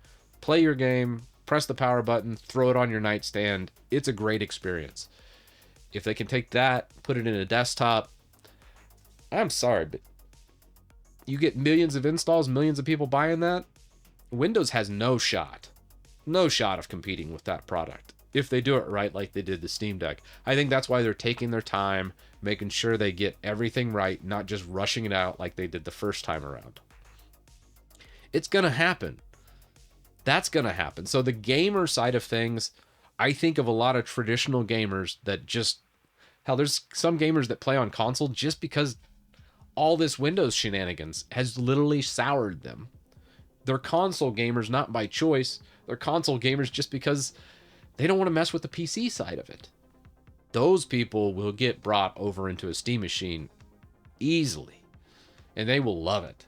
play your game, press the power button, throw it on your nightstand. It's a great experience. If they can take that, put it in a desktop, I'm sorry, but you get millions of installs, millions of people buying that. Windows has no shot of competing with that product if they do it right, like they did the Steam Deck. I think that's why they're taking their time, making sure they get everything right, not just rushing it out like they did the first time around. It's gonna happen. That's gonna happen. So the gamer side of things, I think of a lot of traditional gamers that just, hell, there's some gamers that play on console just because all this Windows shenanigans has literally soured them. They're console gamers not by choice. They're console gamers just because they don't want to mess with the PC side of it. Those people will get brought over into a Steam machine easily, and they will love it.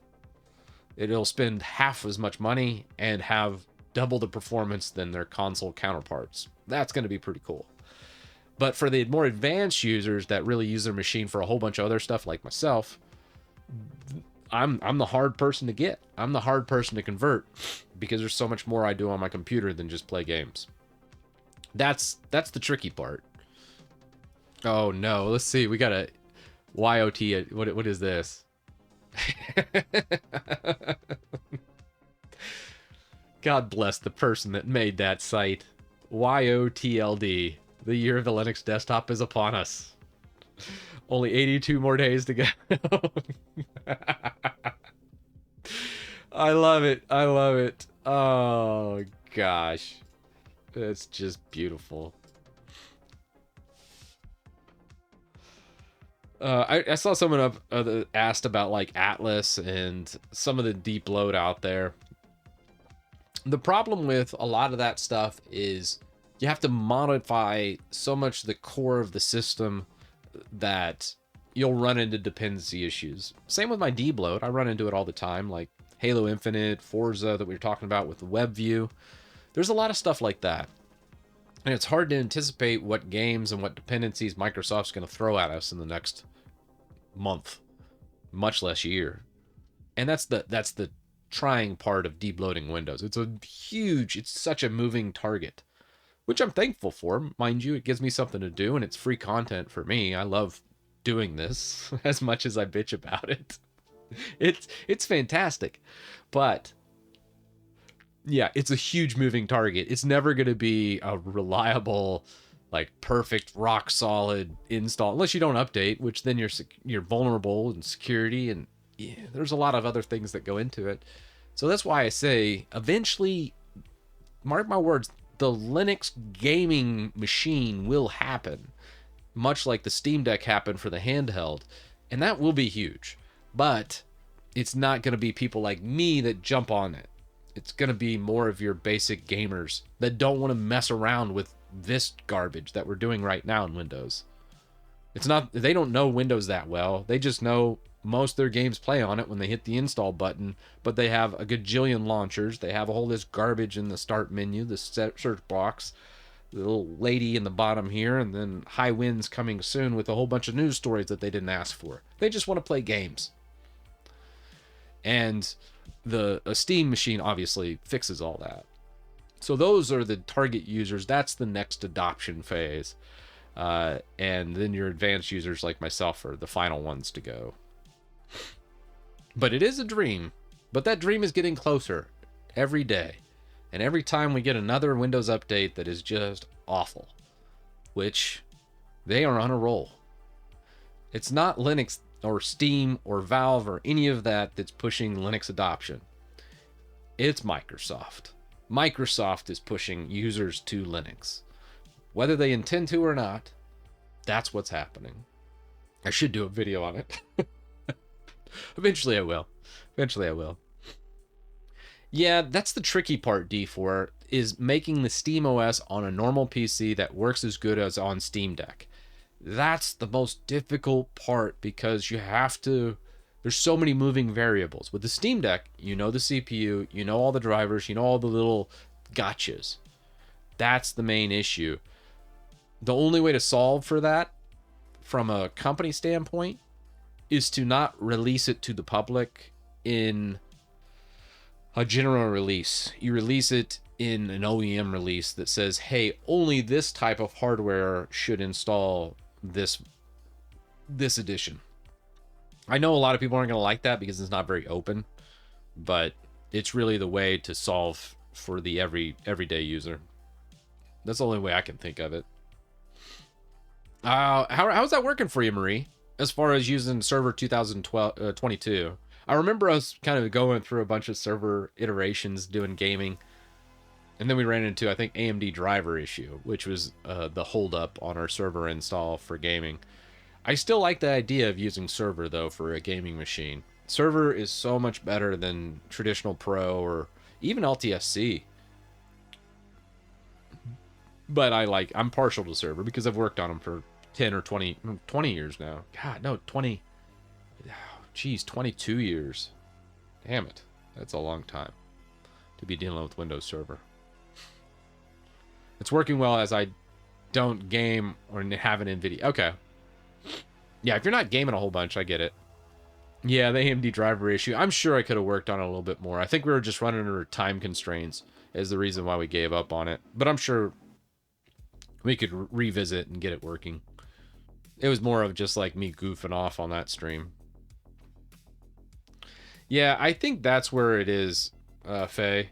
It'll spend half as much money and have double the performance than their console counterparts. That's going to be pretty cool. But for the more advanced users that really use their machine for a whole bunch of other stuff like myself, I'm the hard person to get. I'm the hard person to convert because there's so much more I do on my computer than just play games. That's the tricky part. Oh no, let's see. We got a YOT. What is this? God bless the person that made that site. YOTLD. The year of the Linux desktop is upon us. Only 82 more days to go. I love it. I love it. Oh, gosh. It's just beautiful. I saw someone asked about like Atlas and some of the deep load out there. The problem with a lot of that stuff is you have to modify so much the core of the system that you'll run into dependency issues. Same with my debloat. I run into it all the time, like Halo Infinite, Forza that we were talking about with the web view. There's a lot of stuff like that. And it's hard to anticipate what games and what dependencies Microsoft's going to throw at us in the next month, much less year. And that's the trying part of debloating Windows. It's such a moving target, which I'm thankful for. Mind you, it gives me something to do and it's free content for me. I love doing this as much as I bitch about it. It's fantastic. But yeah, it's a huge moving target. It's never going to be a reliable, like perfect, rock solid install unless you don't update, which then you're vulnerable in security, and yeah, there's a lot of other things that go into it. So that's why I say eventually, mark my words, the Linux gaming machine will happen, much like the Steam Deck happened for the handheld, and that will be huge. But it's not going to be people like me that jump on it. It's going to be more of your basic gamers that don't want to mess around with this garbage that we're doing right now in Windows. They don't know Windows that well. They just know most of their games play on it when they hit the install button, but they have a gajillion launchers. They have all this garbage in the start menu, the search box, the little lady in the bottom here, and then high winds coming soon with a whole bunch of news stories that they didn't ask for. They just want to play games. And a Steam machine obviously fixes all that. So those are the target users. That's the next adoption phase. And then your advanced users like myself are the final ones to go. But it is a dream. But that dream is getting closer every day. And every time we get another Windows update that is just awful, which they are on a roll. It's not Linux or Steam or Valve or any of that that's pushing Linux adoption. It's Microsoft. Microsoft is pushing users to Linux. Whether they intend to or not, that's what's happening. I should do a video on it. Eventually I will. Yeah, that's the tricky part, D4, is making the SteamOS on a normal PC that works as good as on Steam Deck. That's the most difficult part because there's so many moving variables. With the Steam Deck, you know the CPU, you know all the drivers, you know all the little gotchas. That's the main issue. The only way to solve for that from a company standpoint is to not release it to the public in a general release. You release it in an OEM release that says, hey, only this type of hardware should install this edition. I know a lot of people aren't going to like that because it's not very open, but it's really the way to solve for the everyday user. That's the only way I can think of it. How's that working for you, Marie? As far as using Server 2022, I remember us kind of going through a bunch of server iterations doing gaming, and then we ran into, I think, AMD driver issue, which was the holdup on our server install for gaming. I still like the idea of using server though for a gaming machine. Server is so much better than traditional Pro or even LTSC. But I'm partial to server because I've worked on them for 10 or 20 years now. God, no, 22 years. Damn it. That's a long time to be dealing with Windows Server. It's working well as I don't game or have an NVIDIA. Okay. Yeah, if you're not gaming a whole bunch, I get it. Yeah, the AMD driver issue. I'm sure I could have worked on it a little bit more. I think we were just running under time constraints is the reason why we gave up on it. But I'm sure we could revisit and get it working. It was more of just like me goofing off on that stream. Yeah, I think that's where it is, Faye,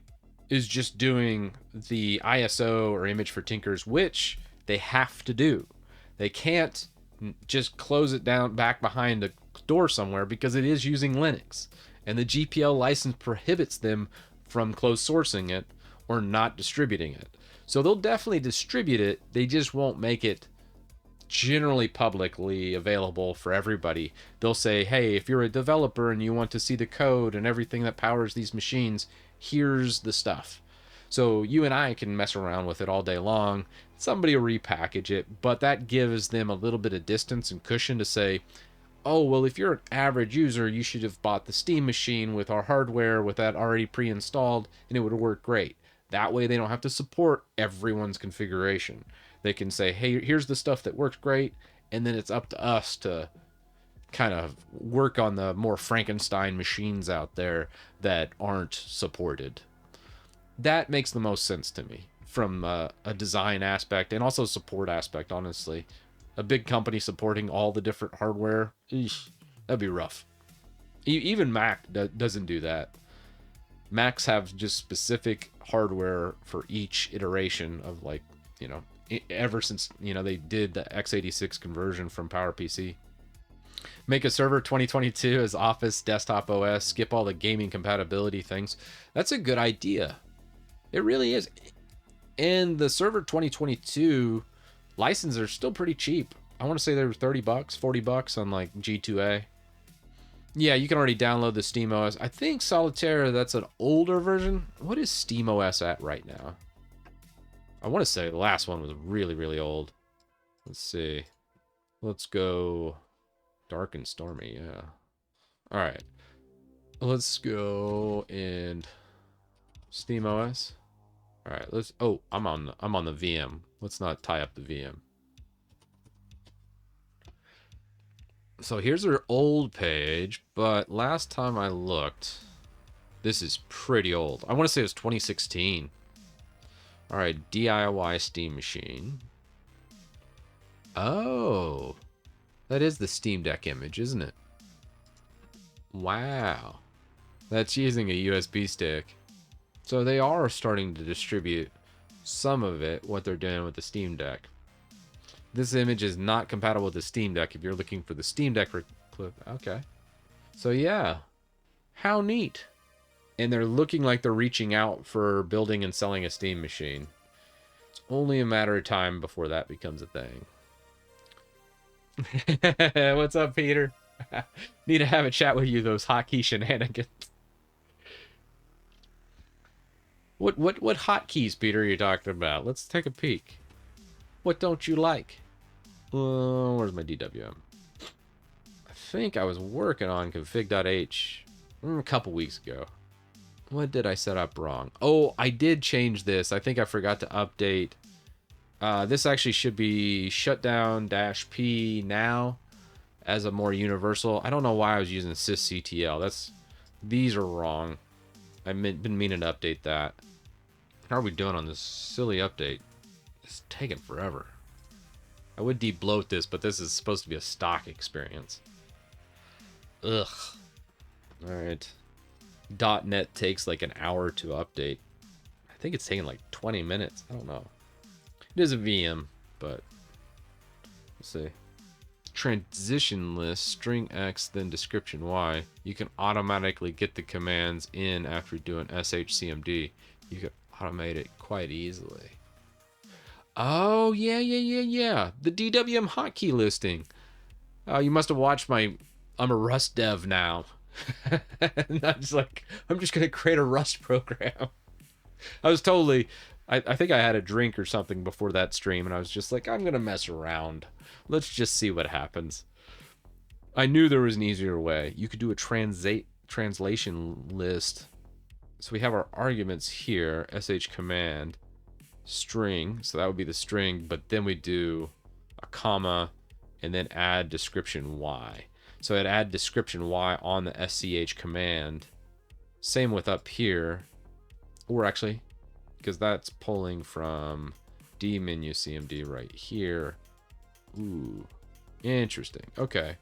is just doing the ISO or image for tinkers, which they have to do. They can't just close it down back behind a door somewhere because it is using Linux. And the GPL license prohibits them from closed sourcing it or not distributing it. So they'll definitely distribute it. They just won't make it generally publicly available for everybody. They'll say, hey, if you're a developer and you want to see the code and everything that powers these machines, here's the stuff. So you and I can mess around with it all day long. Somebody will repackage it, but that gives them a little bit of distance and cushion to say, oh, well, if you're an average user, you should have bought the Steam machine with our hardware, with that already pre-installed, and it would work great. That way they don't have to support everyone's configuration. They can say, hey, here's the stuff that works great, and then it's up to us to kind of work on the more Frankenstein machines out there that aren't supported. That makes the most sense to me from a design aspect and also support aspect, honestly. A big company supporting all the different hardware, that'd be rough. Even Mac doesn't do that. Macs have just specific hardware for each iteration of, like, you know, ever since, you know, they did the x86 conversion from PowerPC. Make a server 2022 as Office Desktop OS, skip all the gaming compatibility things. That's a good idea. It really is. And the server 2022 licenses are still pretty cheap. I want to say they were $30, $40 on like G2A. Yeah, you can already download the SteamOS. I think Solitaire, that's an older version. What is SteamOS at right now? I want to say the last one was really, really old. Let's see. Let's go dark and stormy, yeah. All right. Let's go and SteamOS. All right, let's. Oh, I'm on the VM. Let's not tie up the VM. So here's our old page, but last time I looked, this is pretty old. I want to say it was 2016. All right, DIY Steam machine. Oh, that is the Steam Deck image, isn't it? Wow, that's using a USB stick. So they are starting to distribute some of it, what they're doing with the Steam Deck. This image is not compatible with the Steam Deck if you're looking for the Steam Deck clip. Okay. So yeah, how neat. And they're looking like they're reaching out for building and selling a Steam machine. It's only a matter of time before that becomes a thing. What's up, Peter? Need to have a chat with you, those hotkey shenanigans. What hotkeys, Peter, are you talking about? Let's take a peek. What don't you like? Where's my DWM? I think I was working on config.h a couple weeks ago. What did I set up wrong? Oh, I did change this. I think I forgot to update. This actually should be shutdown-p now as a more universal. I don't know why I was using sysctl. These are wrong. I've been meaning to update that. How are we doing on this silly update? It's taking forever. I would de-bloat this, but this is supposed to be a stock experience. Ugh. Alright. .NET takes like an hour to update. I think it's taking like 20 minutes. I don't know. It is a VM, but let's see. Transition list, string X, then description Y. You can automatically get the commands in after doing shcmd. You can automate it quite easily. Oh, yeah. The DWM hotkey listing. You must have watched my I'm a Rust dev now. And I'm just going to create a Rust program. I was totally... I think I had a drink or something before that stream, and I was just like, I'm going to mess around. Let's just see what happens. I knew there was an easier way. You could do a translation list. So we have our arguments here, sh command, string, so that would be the string, but then we do a comma, and then add description y. So I'd add description y on the sch command. Same with up here, or actually, because that's pulling from D menu CMD right here. Ooh, interesting. Okay.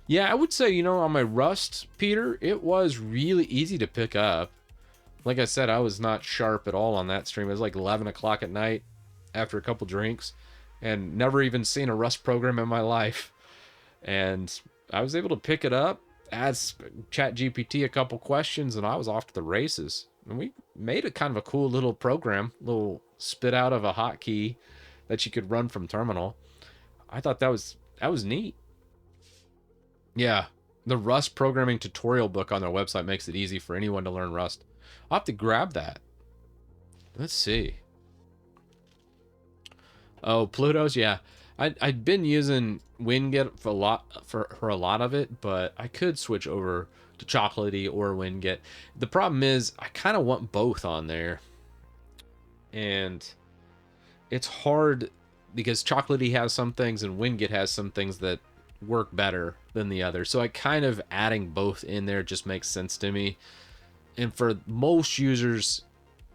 Yeah, I would say, on my Rust, Peter, it was really easy to pick up. Like I said, I was not sharp at all on that stream. It was like 11 o'clock at night after a couple drinks and never even seen a Rust program in my life. And I was able to pick it up, ask ChatGPT a couple questions, and I was off to the races. And we made a kind of a cool little program, little spit out of a hotkey that you could run from terminal. I thought that was neat. Yeah, the Rust programming tutorial book on their website makes it easy for anyone to learn Rust. I'll have to grab that. Let's see. Oh, Pluto's, yeah. I'd been using Winget for a lot of it, but I could switch over to Chocolatey or Winget. The problem is I kind of want both on there, and it's hard because Chocolatey has some things and Winget has some things that work better than the other. So I kind of adding both in there just makes sense to me. And for most users,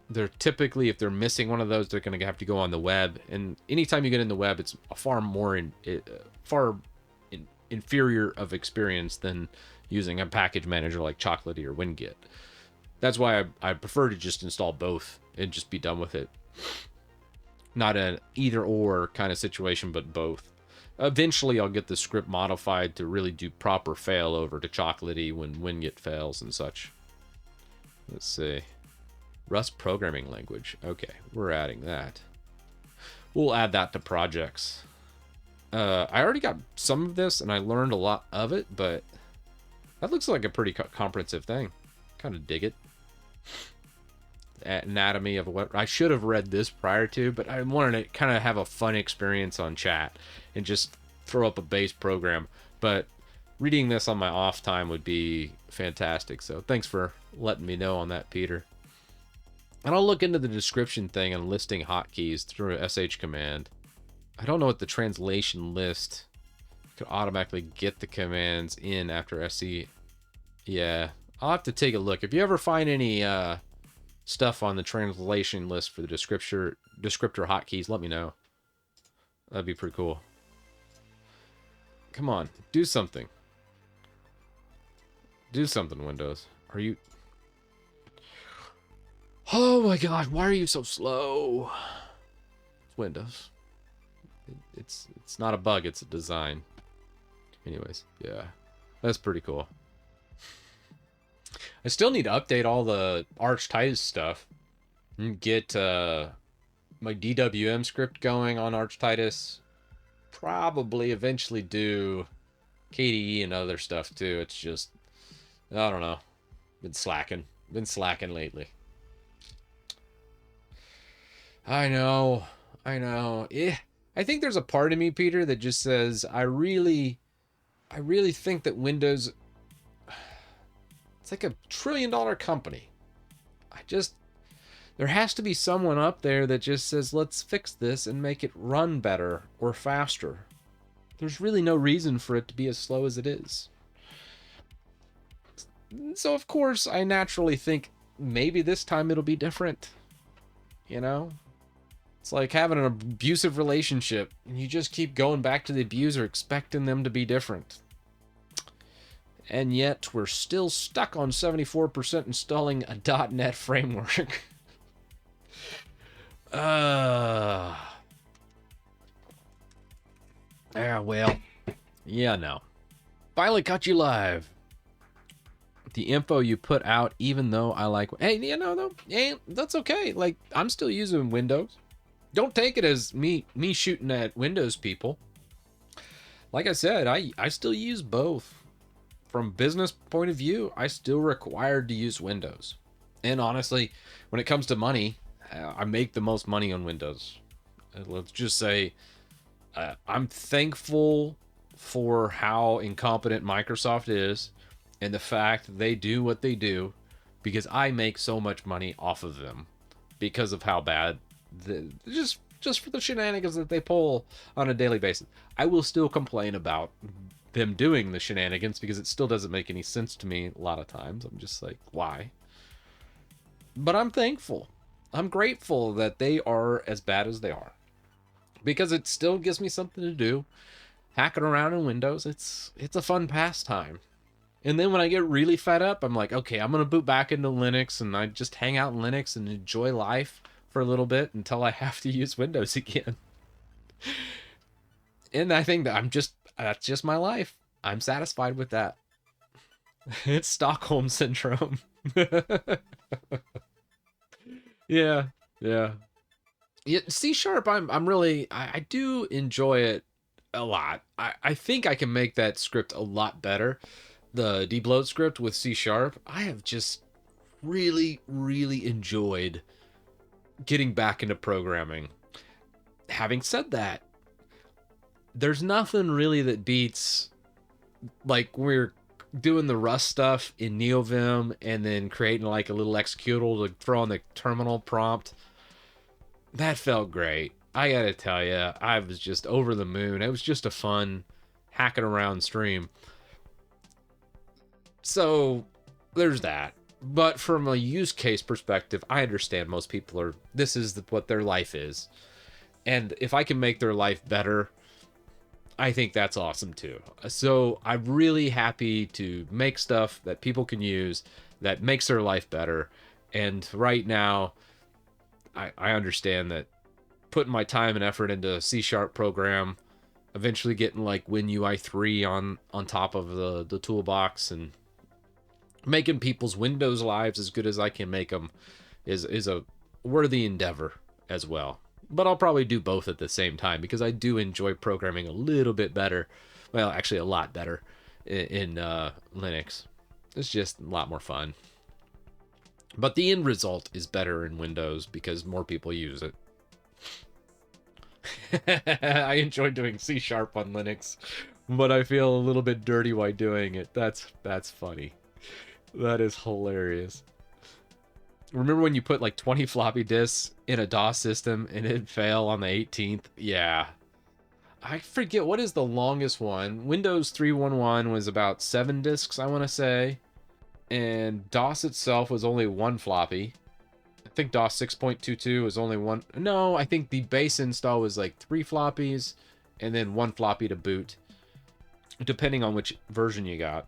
they're typically, if they're missing one of those, they're going to have to go on the web. And anytime you get in the web, it's a inferior of experience than using a package manager like Chocolatey or Winget. That's why I prefer to just install both and just be done with it. Not an either or kind of situation, but both. Eventually, I'll get the script modified to really do proper failover to Chocolatey when Winget fails and such. Let's see. Rust programming language. Okay, we're adding that. We'll add that to projects. I already got some of this, and I learned a lot of it, but that looks like a pretty comprehensive thing. Kind of dig it. Anatomy of what I should have read this prior to, but I wanted to kind of have a fun experience on chat and just throw up a base program. But reading this on my off time would be fantastic. So thanks for letting me know on that, Peter. And I'll look into the description thing and listing hotkeys through a sh command. I don't know what the translation list could automatically get the commands in after sc. Yeah, I'll have to take a look. If you ever find any stuff on the translation list for the descriptor hotkeys, let me know. That'd be pretty cool. Come on, do something. Do something, Windows. Are you... Oh my god, why are you so slow? It's Windows. It's not a bug, it's a design. Anyways, yeah. That's pretty cool. I still need to update all the Arch Titus stuff and get my DWM script going on Arch Titus. Probably eventually do KDE and other stuff too. It's just, I don't know. Been slacking lately. I know. I think there's a part of me, Peter, that just says, I really think that Windows, it's like $1 trillion company. There has to be someone up there that just says, let's fix this and make it run better or faster. There's really no reason for it to be as slow as it is. So of course, I naturally think maybe this time it'll be different. You know? It's like having an abusive relationship and you just keep going back to the abuser expecting them to be different. And yet we're still stuck on 74% installing a .NET framework. Well. Yeah, no. Finally caught you live. The info you put out, even though I like... Hey, yeah, no, that's okay. Like, I'm still using Windows. Don't take it as me shooting at Windows people. Like I said, I still use both. From business point of view, I still required to use Windows. And honestly, when it comes to money, I make the most money on Windows. Let's just say I'm thankful for how incompetent Microsoft is and the fact that they do what they do because I make so much money off of them because of how bad just for the shenanigans that they pull on a daily basis. I will still complain about them doing the shenanigans because it still doesn't make any sense to me a lot of times. I'm just like, why? But I'm thankful. I'm grateful that they are as bad as they are because it still gives me something to do. Hacking around in Windows, it's a fun pastime. And then when I get really fed up, I'm like, okay, I'm going to boot back into Linux and I just hang out in Linux and enjoy life for a little bit until I have to use Windows again. And I think that that's just my life. I'm satisfied with that. It's Stockholm Syndrome. Yeah. C#, I do enjoy it a lot. I think I can make that script a lot better. The debloat script with C#, I have just really enjoyed getting back into programming. Having said that, there's nothing really that beats, like, we're doing the Rust stuff in NeoVim and then creating like a little executable to throw on the terminal prompt. That felt great. I gotta tell you, I was just over the moon. It was just a fun hacking around stream. So there's that. But from a use case perspective, I understand most people are, this is what their life is. And if I can make their life better, I think that's awesome too. So I'm really happy to make stuff that people can use that makes their life better. And right now, I understand that putting my time and effort into a C# program, eventually getting like WinUI 3 on top of the toolbox, and making people's Windows lives as good as I can make them is a worthy endeavor as well. But I'll probably do both at the same time because I do enjoy programming a little bit better. Well, actually a lot better in Linux. It's just a lot more fun. But the end result is better in Windows because more people use it. I enjoy doing C# on Linux, but I feel a little bit dirty while doing it. That's funny. That is hilarious. Remember when you put like 20 floppy disks in a DOS system and it'd fail on the 18th? Yeah. I forget, what is the longest one? Windows 3.1.1 was about 7 disks, I want to say. And DOS itself was only 1 floppy. I think DOS 6.22 was only 1. No, I think the base install was like 3 floppies and then 1 floppy to boot, depending on which version you got.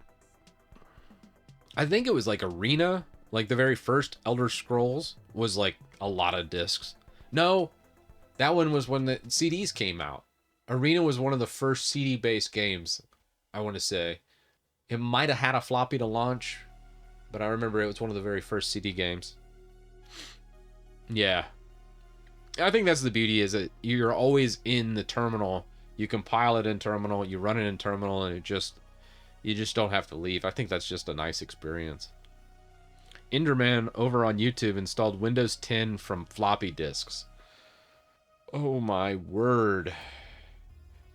I think it was like Arena. Like the very first Elder Scrolls was like a lot of discs. No, that one was when the CDs came out. Arena was one of the first CD-based games, I want to say. It might have had a floppy to launch, but I remember it was one of the very first CD games. Yeah. I think that's the beauty, is that you're always in the terminal. You compile it in terminal, you run it in terminal, and you just don't have to leave. I think that's just a nice experience. Enderman over on YouTube installed Windows 10 from floppy disks. Oh my word.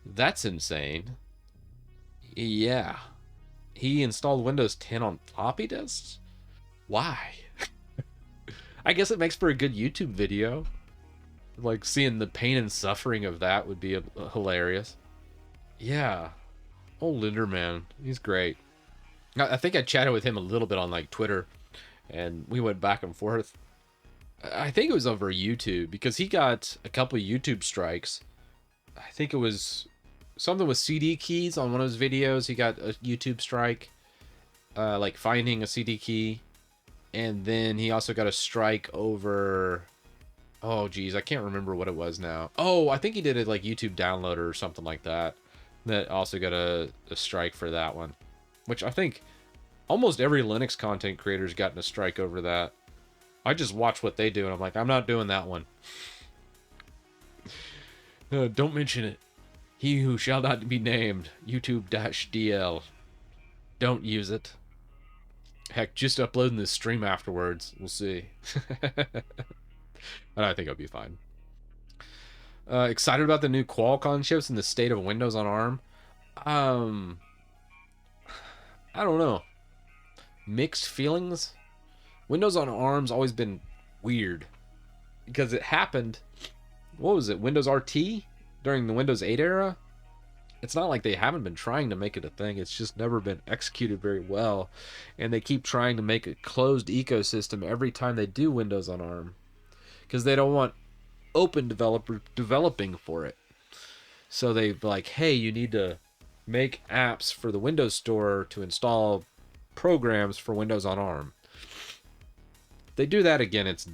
That's insane. Yeah. He installed Windows 10 on floppy disks? Why? I guess it makes for a good YouTube video. Like, seeing the pain and suffering of that would be hilarious. Yeah. Old Enderman. He's great. I think I chatted with him a little bit on like Twitter, and we went back and forth. I think it was over YouTube because he got a couple of YouTube strikes. I think it was something with CD keys on one of his videos. He got a YouTube strike, like finding a CD key. And then he also got a strike over, oh geez, I can't remember what it was now. Oh, I think he did it like YouTube downloader or something like that. That also got a strike for that one. Which I think almost every Linux content creator's gotten a strike over that. I just watch what they do and I'm like, I'm not doing that one. Don't mention it. He who shall not be named. YouTube-DL. Don't use it. Heck, just uploading this stream afterwards. We'll see. But I think it'll be fine. Excited about the new Qualcomm chips and the state of Windows on ARM? I don't know. Mixed feelings. Windows on ARM's always been weird because it happened, what was it, Windows RT during the Windows 8 era? It's not like they haven't been trying to make it a thing, it's just never been executed very well, and they keep trying to make a closed ecosystem every time they do Windows on ARM because they don't want open developers developing for it. So they're like, hey, you need to make apps for the Windows Store to install programs for Windows on ARM. They do that again, it's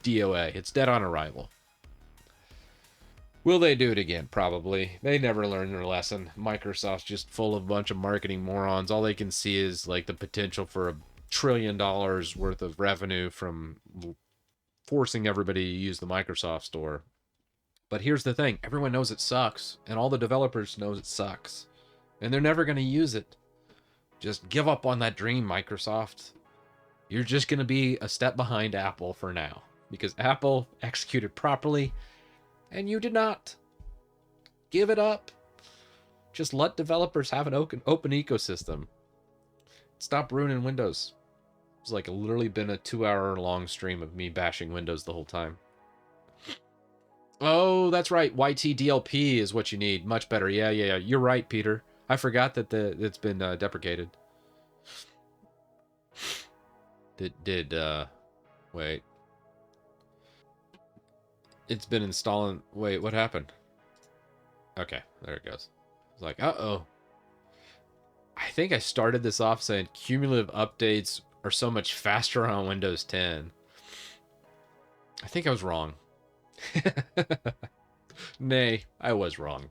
DOA. It's dead on arrival. Will they do it again? Probably. They never learn their lesson. Microsoft's just full of a bunch of marketing morons. All they can see is like the potential for $1 trillion worth of revenue from forcing everybody to use the Microsoft Store. But here's the thing. Everyone knows it sucks, and all the developers know it sucks. And they're never going to use it. Just give up on that dream, Microsoft. You're just going to be a step behind Apple for now. Because Apple executed properly, and you did not. Give it up. Just let developers have an open ecosystem. Stop ruining Windows. It's like literally been a 2-hour long stream of me bashing Windows the whole time. Oh, that's right. YTDLP is what you need. Much better. Yeah. You're right, Peter. I forgot that it's been deprecated. Wait. It's been installing. Wait, what happened? Okay, there it goes. It's like, uh-oh. I think I started this off saying cumulative updates are so much faster on Windows 10. I think I was wrong. Nay, I was wrong.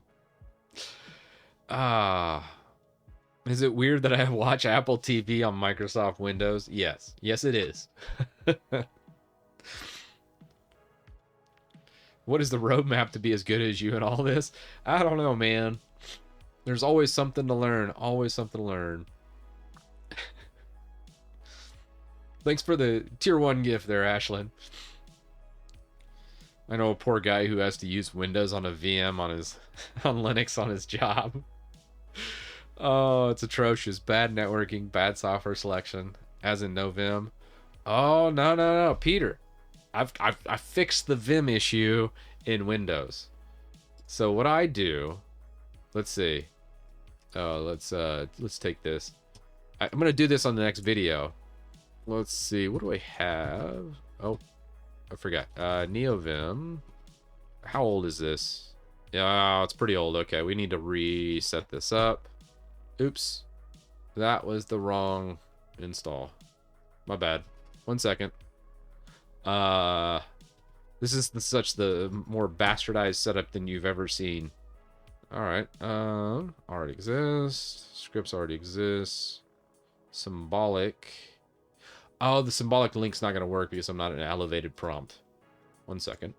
Is it weird that I watch Apple TV on Microsoft Windows? Yes. Yes, it is. What is the roadmap to be as good as you in all this? I don't know, man. There's always something to learn. Always something to learn. Thanks for the tier 1 gift there, Ashlyn. I know a poor guy who has to use Windows on a VM on his on Linux on his job. Oh, it's atrocious. Bad networking, bad software selection, as in no Vim. Oh, no, Peter. I fixed the Vim issue in Windows. So what I do, let's see. Let's take this. I'm gonna do this on the next video. Let's see. What do I have? Oh, I forgot. NeoVim. How old is this? Yeah, it's pretty old. Okay, we need to reset this up. Oops. That was the wrong install. My bad. 1 second. This is such the more bastardized setup than you've ever seen. Alright. Already exists. Scripts already exist. Symbolic. Oh, the symbolic link's not going to work because I'm not an elevated prompt. 1 second.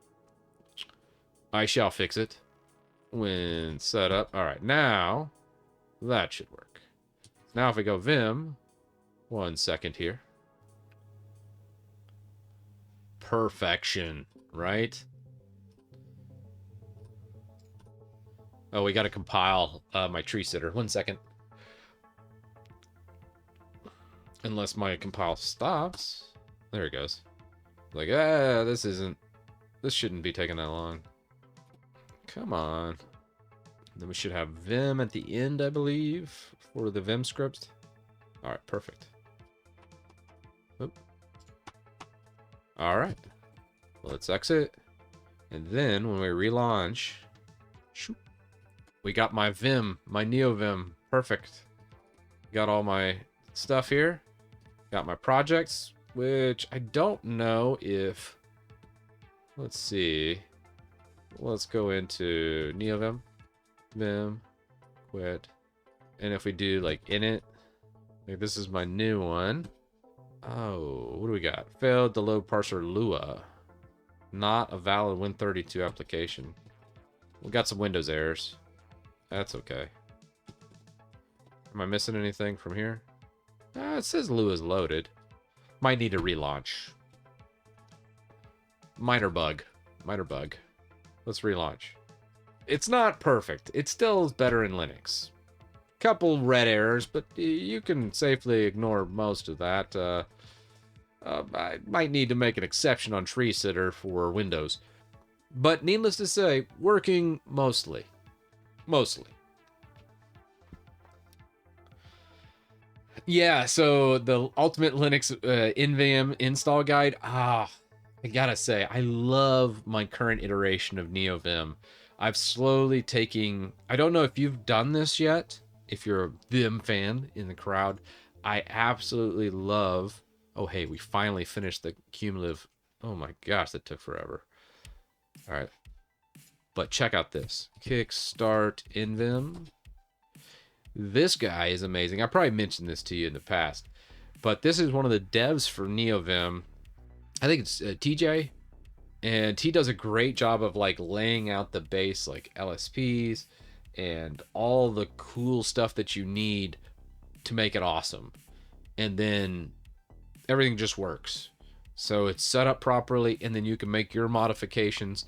I shall fix it when set up. All right, now that should work. Now if we go Vim, 1 second here. Perfection, right? Oh, we got to compile my tree sitter. 1 second. Unless my compile stops. There it goes. Like, this shouldn't be taking that long. Come on. Then we should have Vim at the end, I believe, for the Vim script. All right, perfect. Oop. All right. Let's exit. And then when we relaunch, shoop, we got my Vim, my NeoVim. Perfect. Got all my stuff here. Got my projects, which I don't know if... Let's see. Let's go into NeoVim. Vim. Quit. And if we do, like, init. Like, this is my new one. Oh, what do we got? Failed to load parser Lua. Not a valid Win32 application. We got some Windows errors. That's okay. Am I missing anything from here? It says Lua is loaded. Might need a relaunch. Minor bug. Let's relaunch. It's not perfect. It still is better in Linux. Couple red errors, but you can safely ignore most of that. I might need to make an exception on Tree Sitter for Windows. But needless to say, working mostly. Yeah, so the Ultimate Linux NVM install guide. I gotta say, I love my current iteration of NeoVim. I've slowly taking... I don't know if you've done this yet, if you're a Vim fan in the crowd. I absolutely love... Oh, hey, we finally finished the cumulative... Oh my gosh, that took forever. All right. But check out this. Kickstart NVim. This guy is amazing. I probably mentioned this to you in the past, but this is one of the devs for NeoVim. I think it's TJ, and he does a great job of like laying out the base, like LSPs and all the cool stuff that you need to make it awesome. And then everything just works. So it's set up properly, and then you can make your modifications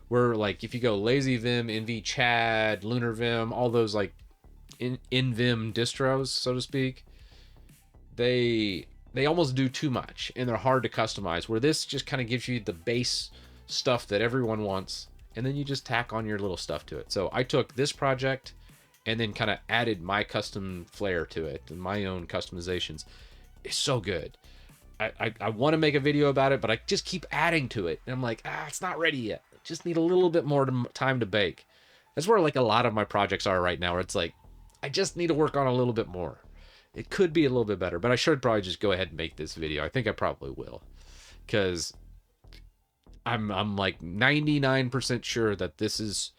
where, like, if you go lazy Vim, NV Chad, Lunar Vim, all those like in Vim distros, so to speak, they almost do too much and they're hard to customize, where this just kind of gives you the base stuff that everyone wants, and then you just tack on your little stuff to it. So I took this project and then kind of added my custom flair to it and my own customizations. It's so good. I want to make a video about it, but I just keep adding to it, and I'm like, it's not ready yet. Just need a little bit more time to bake. That's where like a lot of my projects are right now, where it's like I just need to work on a little bit more. It could be a little bit better, but I should probably just go ahead and make this video. I think I probably will, because I'm like 99% sure that this is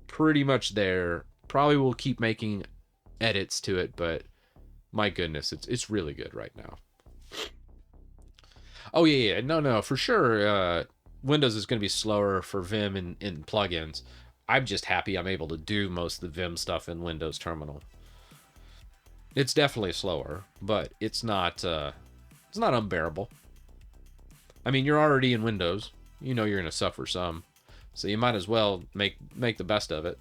pretty much there. Probably will keep making edits to it, but my goodness, it's really good right now. Oh yeah, no, for sure. Windows is going to be slower for Vim in plugins. I'm just happy I'm able to do most of the Vim stuff in Windows Terminal. It's definitely slower, but it's not unbearable. I mean, you're already in Windows. You know you're going to suffer some, so you might as well make the best of it.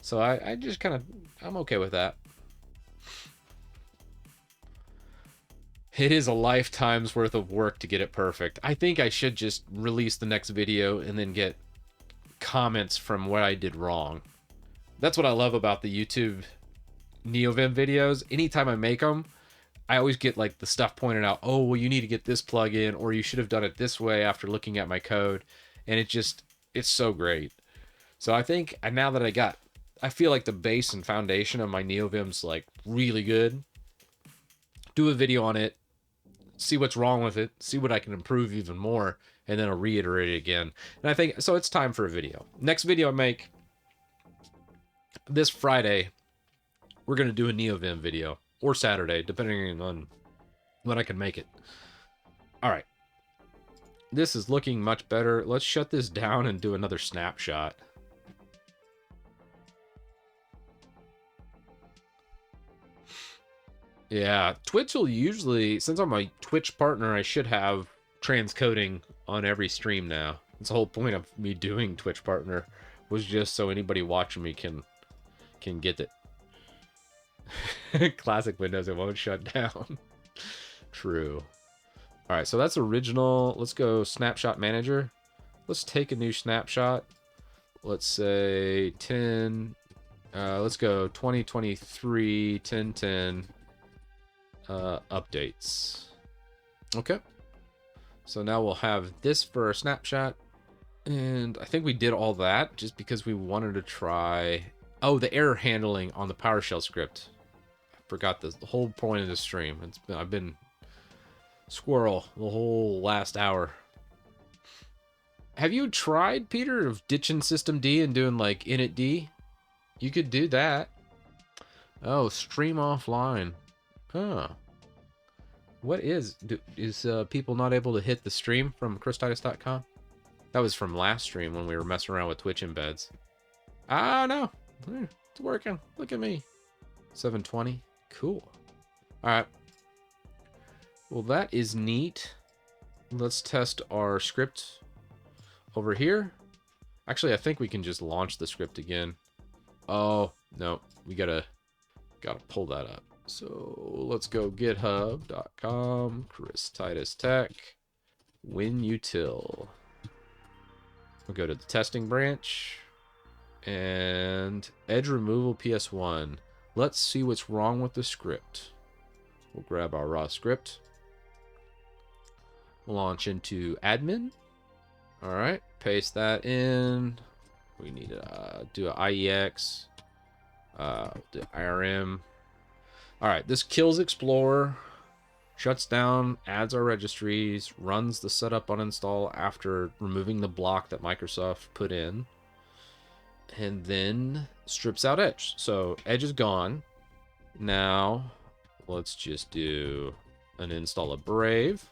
So I just I'm okay with that. It is a lifetime's worth of work to get it perfect. I think I should just release the next video and then get comments from what I did wrong. That's what I love about the YouTube NeoVim videos. Anytime I make them, I always get like the stuff pointed out. Oh, well, you need to get this plugin, or you should have done it this way after looking at my code. And it's so great. So I think now that I feel like the base and foundation of my NeoVim's like really good. Do a video on it, see what's wrong with it, see what I can improve even more, and then I'll reiterate it again. And I think, so it's time for a video. Next video I make this Friday, we're going to do a NeoVim video, or Saturday, depending on when I can make it. All right. This is looking much better. Let's shut this down and do another snapshot. Yeah, Twitch will usually, since I'm a Twitch partner, I should have transcoding on every stream now. That's the whole point of me doing Twitch partner, was just so anybody watching me can get it. Classic Windows, it won't shut down. True. All right, so that's original. Let's go snapshot manager. Let's take a new snapshot. Let's say 10. Let's go 2023 1010. Updates. Okay. So now we'll have this for our snapshot. And I think we did all that just because we wanted to try... Oh, the error handling on the PowerShell script. I forgot the whole point of the stream. I've been squirrel the whole last hour. Have you tried, Peter, of ditching systemd and doing like initd? You could do that. Oh, stream offline. Huh. What is people not able to hit the stream from christitus.com? That was from last stream when we were messing around with Twitch embeds. Ah, no. It's working. Look at me. 720. Cool. All right. Well, that is neat. Let's test our script over here. Actually, I think we can just launch the script again. Oh, no. We gotta pull that up. So let's go github.com, christitustech, winutil. We'll go to the testing branch and edge removal PS1. Let's see what's wrong with the script. We'll grab our raw script. We'll launch into admin. All right, paste that in. We need to do an IEX, do IRM. All right, this kills Explorer, shuts down, adds our registries, runs the setup uninstall after removing the block that Microsoft put in, and then strips out Edge. So Edge is gone. Now, let's just do an install of Brave.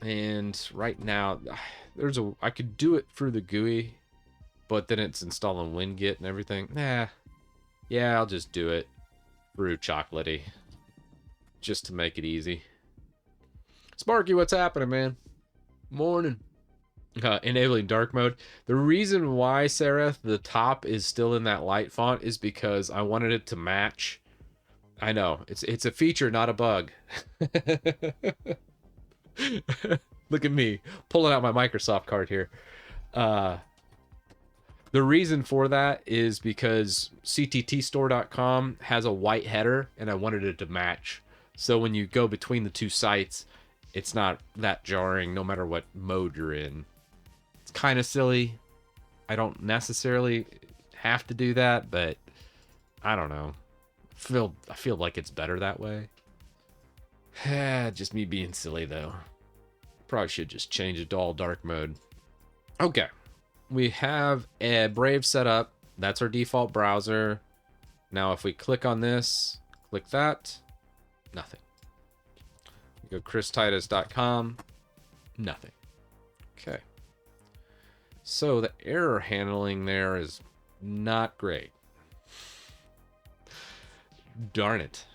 And right now, I could do it through the GUI, but then it's installing WinGit and everything. Yeah, I'll just do it through Chocolatey, just to make it easy. Sparky, what's happening, man? Morning. Enabling dark mode. The reason why, Sarah, the top is still in that light font is because I wanted it to match. I know it's a feature, not a bug. Look at me pulling out my Microsoft card here. Uh, the reason for that is because cttstore.com has a white header, and I wanted it to match. So when you go between the two sites, it's not that jarring, no matter what mode you're in. It's kind of silly. I don't necessarily have to do that, but I don't know. I feel like it's better that way. Just me being silly though. Probably should just change it to all dark mode. Okay. We have a Brave set up. That's our default browser. Now if we click on this, click that, nothing. We go christitus.com, nothing. Okay. So the error handling there is not great. Darn it.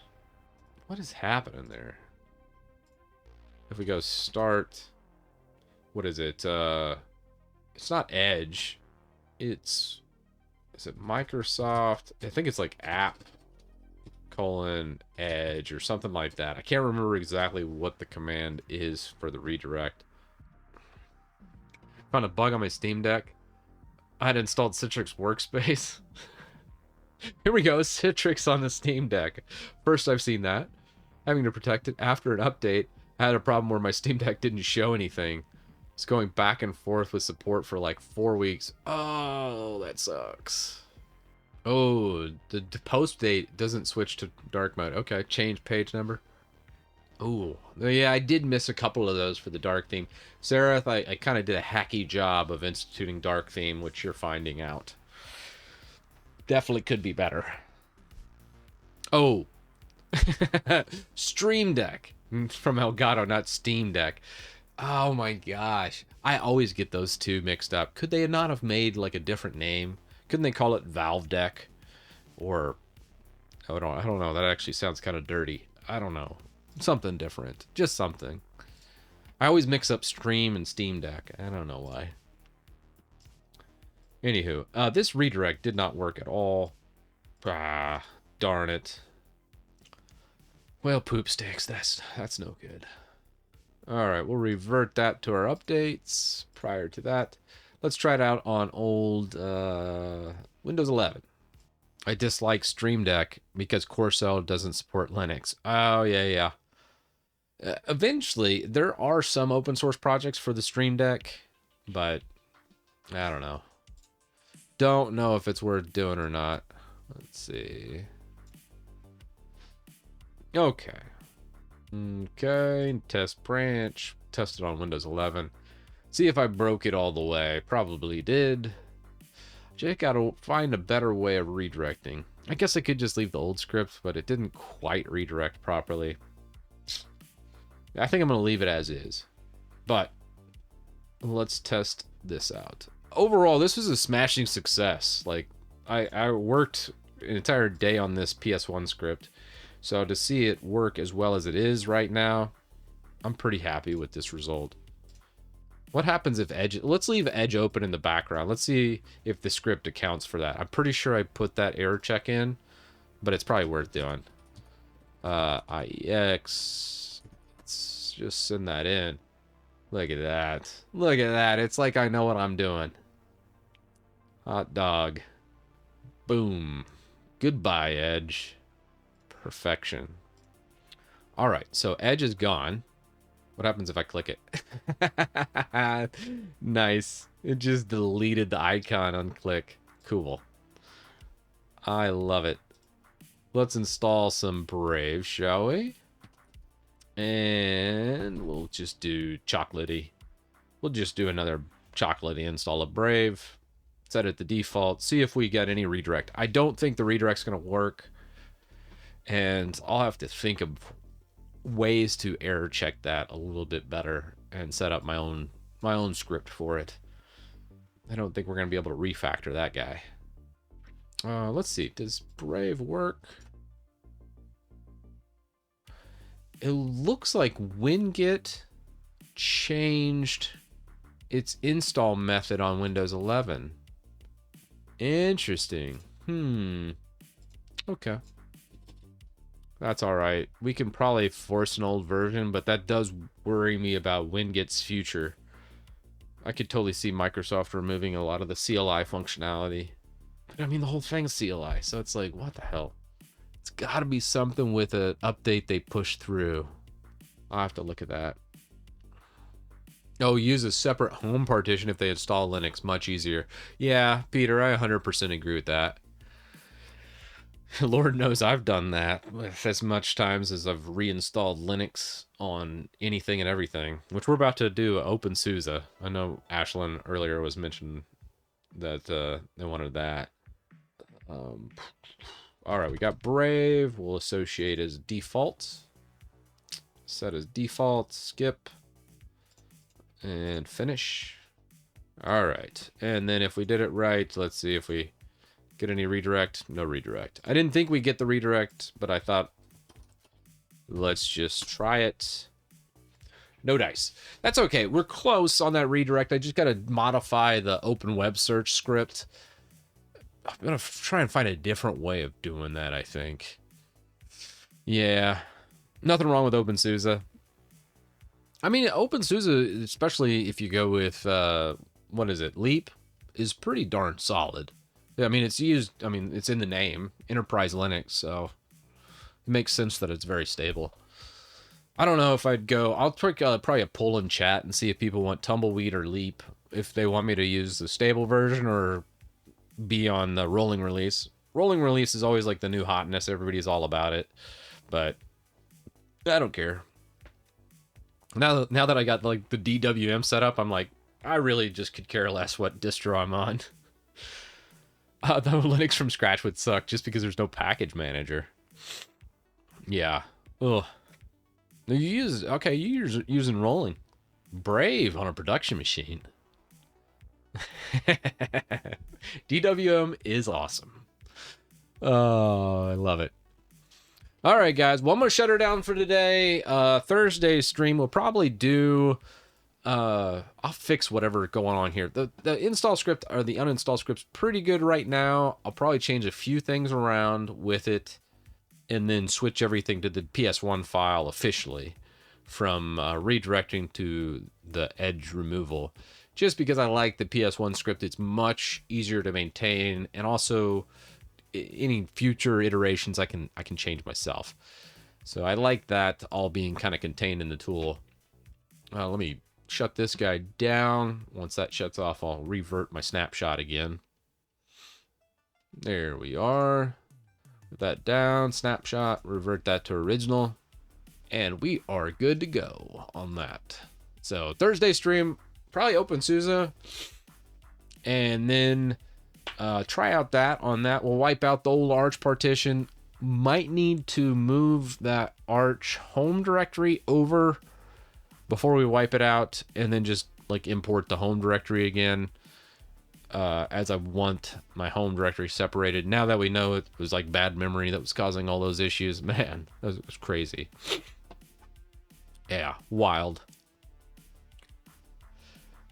What is happening there? If we go start, what is it? It's not Edge. Is it Microsoft? I think it's like app : Edge or something like that. I can't remember exactly what the command is for the redirect. Found a bug on my Steam Deck. I had installed Citrix Workspace. Here we go, Citrix on the Steam Deck. First I've seen that. Having to protect it after an update. I had a problem where my Steam Deck didn't show anything. It's going back and forth with support for like 4 weeks. Oh, that sucks. Oh, the post date doesn't switch to dark mode. Okay, change page number. Oh, yeah, I did miss a couple of those for the dark theme. Sarah, I kind of did a hacky job of instituting dark theme, which you're finding out. Definitely could be better. Oh, Stream Deck from Elgato, not Steam Deck. Oh my gosh, I always get those two mixed up. Could they not have made like a different name? Couldn't they call it Valve Deck? Or I don't know. That actually sounds kind of dirty. I don't know. Something different. Just something. I always mix up Stream and Steam Deck. I don't know why. Anywho, this redirect did not work at all. Ah, darn it. Well, poop sticks. That's no good. All right, we'll revert that to our updates. Prior to that, let's try it out on old Windows 11. I dislike Stream Deck because Corsair doesn't support Linux. Oh, yeah. Eventually, there are some open source projects for the Stream Deck, but I don't know. Don't know if it's worth doing or not. Let's see. Okay, test branch. Test it on Windows 11. See if I broke it all the way. Probably did. Just gotta find a better way of redirecting. I guess I could just leave the old script, but it didn't quite redirect properly. I think I'm gonna leave it as is. But let's test this out. Overall, this was a smashing success. Like, I worked an entire day on this PS1 script. So to see it work as well as it is right now, I'm pretty happy with this result. What happens if Edge... Let's leave Edge open in the background. Let's see if the script accounts for that. I'm pretty sure I put that error check in, but it's probably worth doing. IEX. Let's just send that in. Look at that. Look at that. It's like I know what I'm doing. Hot dog. Boom. Goodbye, Edge. Perfection. All right, so Edge is gone. What happens if I click it? Nice. It just deleted the icon on click. Cool. I love it. Let's install some Brave, shall we? And we'll just do chocolatey. We'll just do another chocolatey install of Brave. Set it to default. See if we get any redirect. I don't think the redirect's going to work. And I'll have to think of ways to error check that a little bit better and set up my own script for it. I don't think we're going to be able to refactor that guy. Let's see. Does Brave work? It looks like Winget changed its install method on Windows 11. Interesting. Okay. That's all right. We can probably force an old version, but that does worry me about Winget's future. I could totally see Microsoft removing a lot of the CLI functionality. But I mean, the whole thing's CLI, so it's like, what the hell? It's got to be something with an update they push through. I'll have to look at that. Oh, use a separate home partition if they install Linux. Much easier. Yeah, Peter, I 100% agree with that. Lord knows I've done that as much times as I've reinstalled Linux on anything and everything, which we're about to do OpenSUSE. I know Ashlyn earlier was mentioning that they wanted that. All right, we got Brave. We'll associate as default. Set as default. Skip. And finish. All right. And then if we did it right, let's see if we get any redirect. No redirect. I didn't think we'd get the redirect, but I thought, let's just try it. No dice. That's okay. We're close on that redirect. I just got to modify the open web search script. I'm going to try and find a different way of doing that, I think. Yeah. Nothing wrong with OpenSUSE. I mean, OpenSUSE, especially if you go with, what is it, Leap, is pretty darn solid. I mean, it's used, I mean, it's in the name, Enterprise Linux, so it makes sense that it's very stable. I don't know if I'd go, I'll try probably a poll in chat and see if people want Tumbleweed or Leap, if they want me to use the stable version or be on the rolling release. Rolling release is always like the new hotness, everybody's all about it, but I don't care. Now that I got like the DWM set up, I'm like, I really just could care less what distro I'm on. The Linux from scratch would suck just because there's no package manager. Yeah. Ugh. You're using rolling. Brave on a production machine. DWM is awesome. Oh, I love it. All right, guys. Well, I'm going to shut her down for today. Thursday's stream will probably do... I'll fix whatever going on here. The install script or the uninstall script's pretty good right now. I'll probably change a few things around with it and then switch everything to the PS1 file officially from redirecting to the edge removal. Just because I like the PS1 script. It's much easier to maintain, and also any future iterations I can change myself. So I like that all being kind of contained in the tool. Let me shut this guy down. Once that shuts off, I'll revert my snapshot again. There we are. Put that down, snapshot, revert that to original, and we are good to go on that. So Thursday stream, probably OpenSUSE, and then try out that on that. We'll wipe out the old Arch partition. Might need to move that Arch home directory over before we wipe it out, and then just like import the home directory again, as I want my home directory separated. Now that we know it was like bad memory that was causing all those issues, man, that was crazy. Yeah, wild.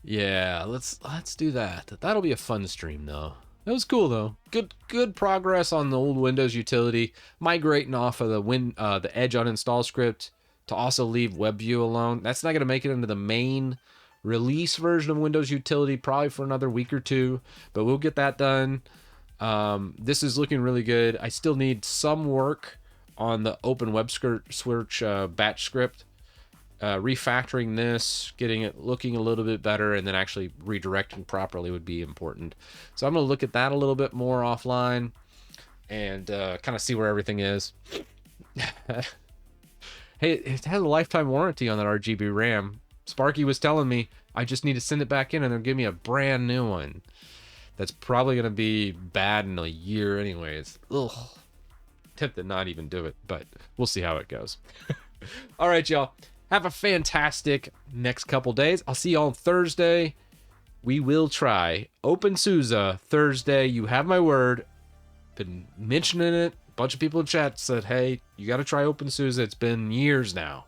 Yeah, let's do that. That'll be a fun stream though. That was cool though. Good progress on the old Windows utility, migrating off of the Edge uninstall script to also leave WebView alone. That's not going to make it into the main release version of Windows utility probably for another week or two, but we'll get that done. This is looking really good. I still need some work on the open web search batch script. Refactoring this, getting it looking a little bit better, and then actually redirecting properly would be important. So I'm going to look at that a little bit more offline and kind of see where everything is. Hey, it has a lifetime warranty on that RGB RAM. Sparky was telling me I just need to send it back in and they'll give me a brand new one. That's probably going to be bad in a year anyways. Ugh. Tempted not even do it, but we'll see how it goes. All right, y'all. Have a fantastic next couple days. I'll see y'all on Thursday. We will try OpenSUSE Thursday. You have my word. Been mentioning it. A bunch of people in chat said, hey, you got to try OpenSUSE. It's been years now.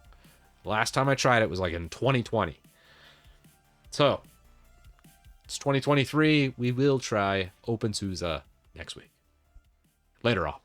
Last time I tried it was like in 2020. So, It's 2023. We will try OpenSUSE next week. Later, all.